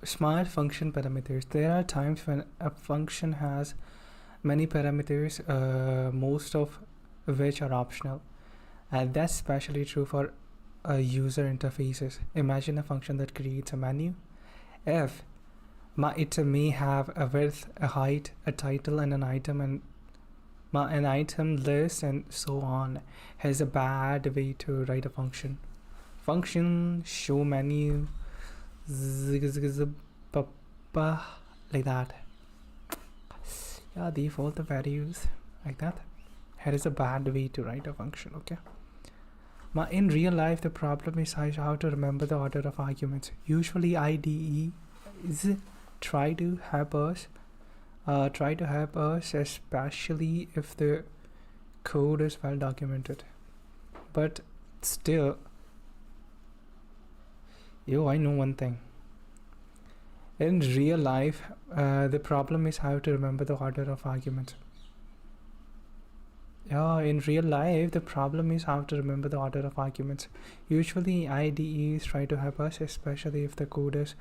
Smart function parameters. There are times when a function has many parameters, most of which are optional. And that's especially true for user interfaces. Imagine a function that creates a menu. If it may have a width, a height, a title, and an item, and an item list, and so on, has a bad way to write a function. Function show menu like that. Yeah, default the values like that. Here is a bad way to write a function. Okay. In real life, the problem is how to remember the order of arguments. Usually IDEs try to help us, especially if the code is well documented. But still, I know one thing. In real life, the problem is how to remember the order of arguments. In real life, the problem is how to remember the order of arguments. Usually IDEs try to help us, especially if the code is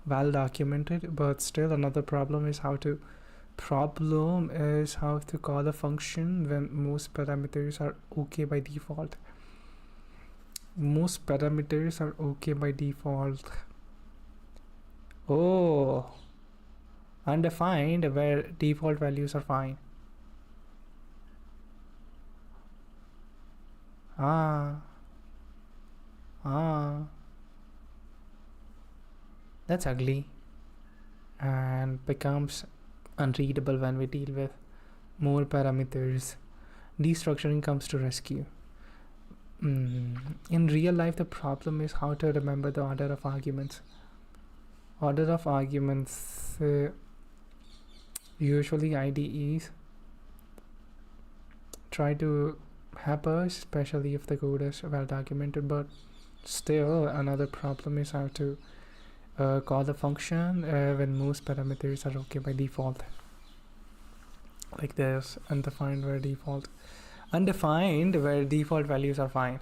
well documented, but still another problem is how to call a function when most parameters are okay by default. Oh, undefined where default values are fine. That's ugly and becomes unreadable when we deal with more parameters. Destructuring comes to rescue. In real life, the problem is how to remember the order of arguments. Usually IDEs try to help us, especially if the code is well documented, but still another problem is how to call the function when most parameters are okay by default. Like this, undefined where default values are fine.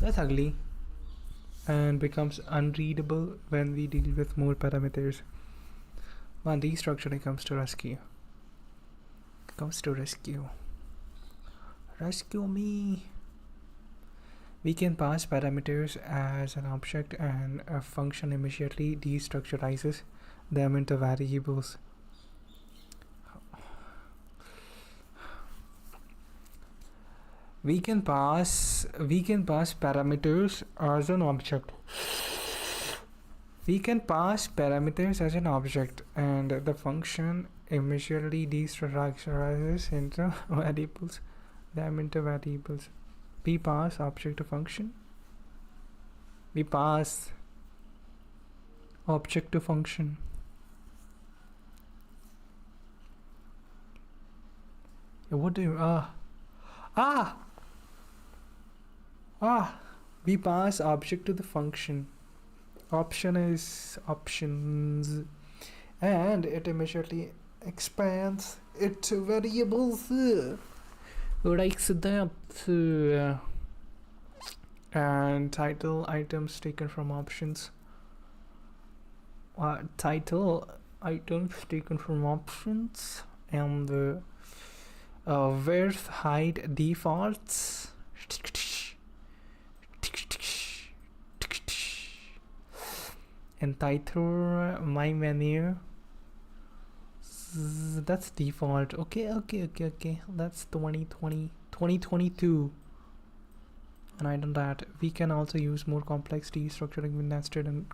That's ugly and becomes unreadable when we deal with more parameters. When destructuring comes to rescue. Rescue me. We can pass parameters as an object, and a function immediately destructurizes them into variables. we can pass parameters as an object. We can pass parameters as an object, and the function immediately destructurizes into variables, them into variables. We pass object to function. We pass object to function. What do you we pass object to the function. Option is options, and it immediately expands it to variables like that. And title items taken from options. Title items taken from options, and width, height, defaults. And title, my menu. That's default. Okay. That's 2022. And I done that. We can also use more complex destructuring with nested and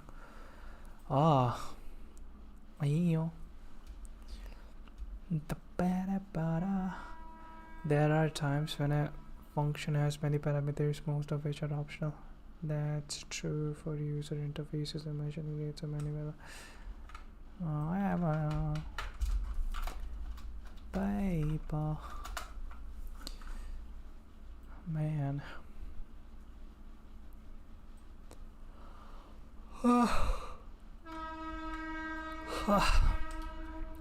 there are times when a function has many parameters, most of which are optional. That's true for user interfaces. Imagine it's a many paper. Man.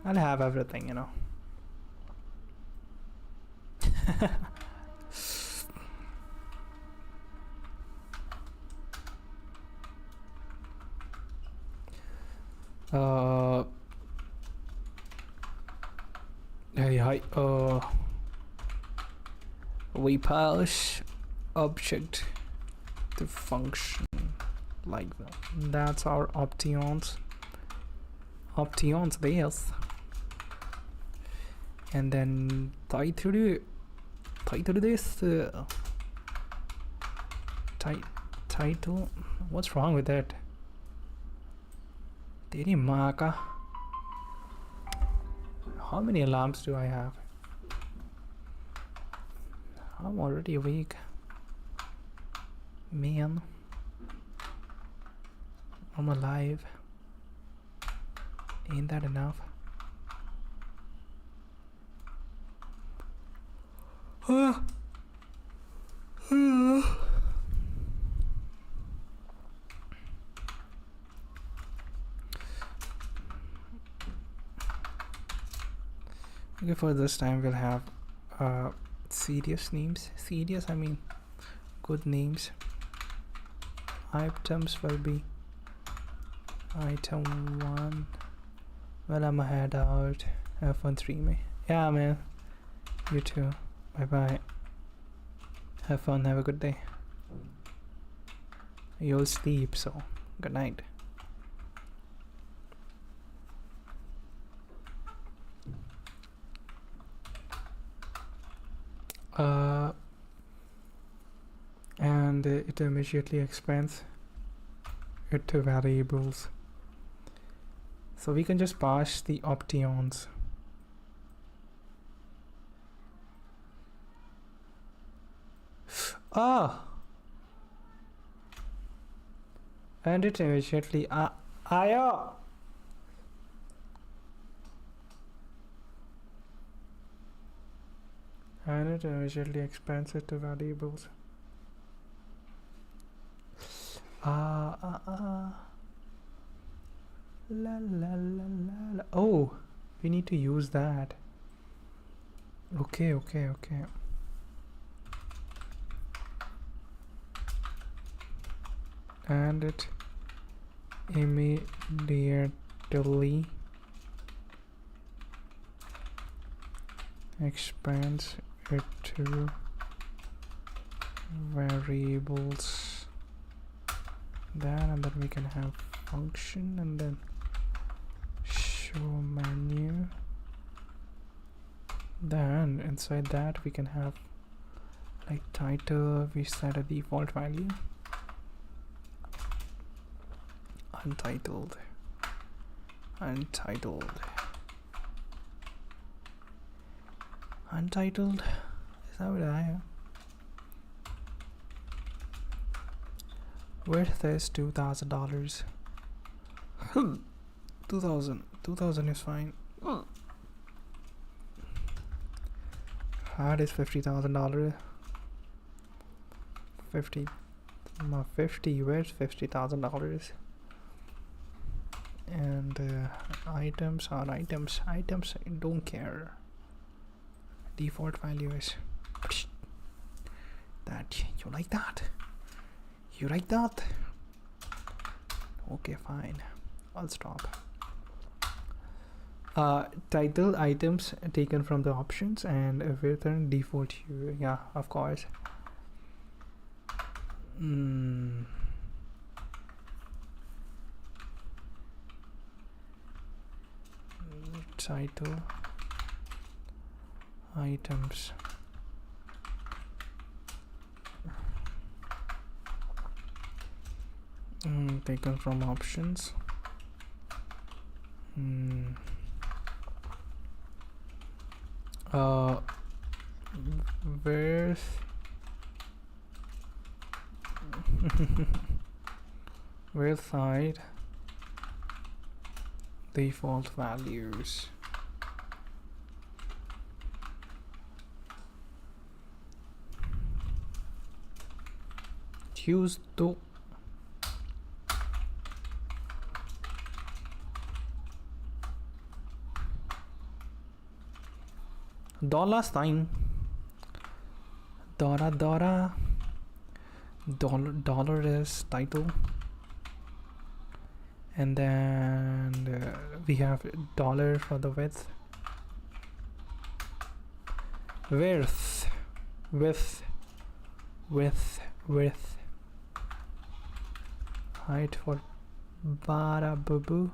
I'll have everything, you know. We pass object to function like that. That's our options. Yes. And then title this title. What's wrong with that? Teri maa ka. How many alarms do I have? I'm already awake. Man. I'm alive. Ain't that enough? Okay, for this time we'll have serious names. Serious, I mean good names. Items will be item 1. Well, I'ma head out. Have fun 3 me. Yeah, man. You too. Bye bye. Have fun. Have a good day. You'll sleep, so good night. And it immediately expands it to variables. So we can just pass the options. And it immediately and it immediately expands it to variables. La la la la. Oh, we need to use that. Okay. And it immediately expands it to variables. And then we can have function, and then show menu. Then inside that we can have Like title, we set a default value. Untitled. Untitled. Untitled. Is that what I am? Worth is $2,000. 2000 is fine. Hard is $50,000. 50. Where's $50,000? And items are items. Items, I don't care. Default value is that. You like that? You like that? Okay, fine. I'll stop. Title items taken from the options and return default hue. Yeah, of course. Title items taken from options. Where's where side default values. Use to $sign dollar is title, and then we have dollar for the width, width, height for bada boo,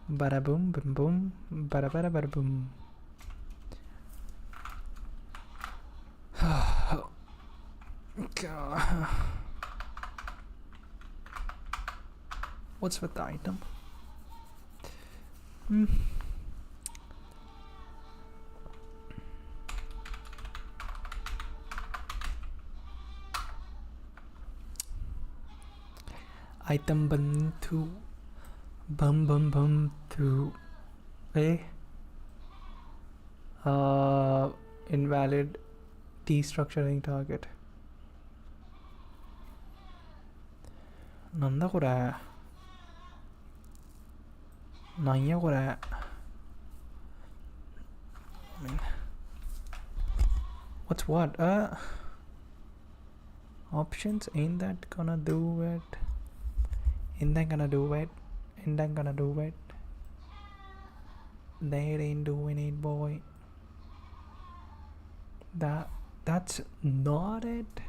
bada boom, boom boom, bada bada bada boom. God. What's with the item? Item bum to invalid destructuring target. Nanda kore. Naya kore. I mean, what's what? Options, ain't that gonna do it? Ain't that gonna do it? Ain't that gonna do it? That ain't doing it, boy. That's not it.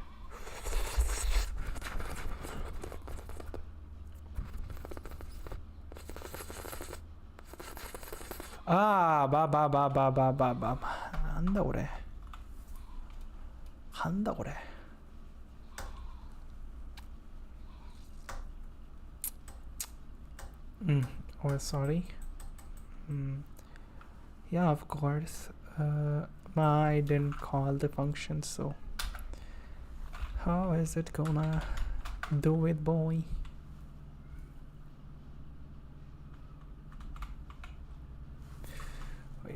Ba 한다 그래. 한다 그래. Oh, sorry. Yeah, of course. I didn't call the function, so how is it gonna do it, boy?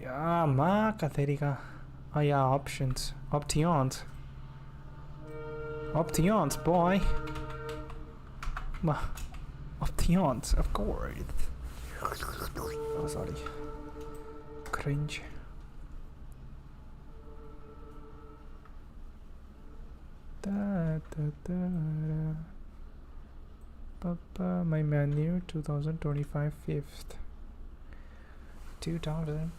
Yeah, ma kateriga. Oh yeah, options. Options, boy. Ma options, of course. Oh, sorry. Cringe. My menu 2025 5th 2000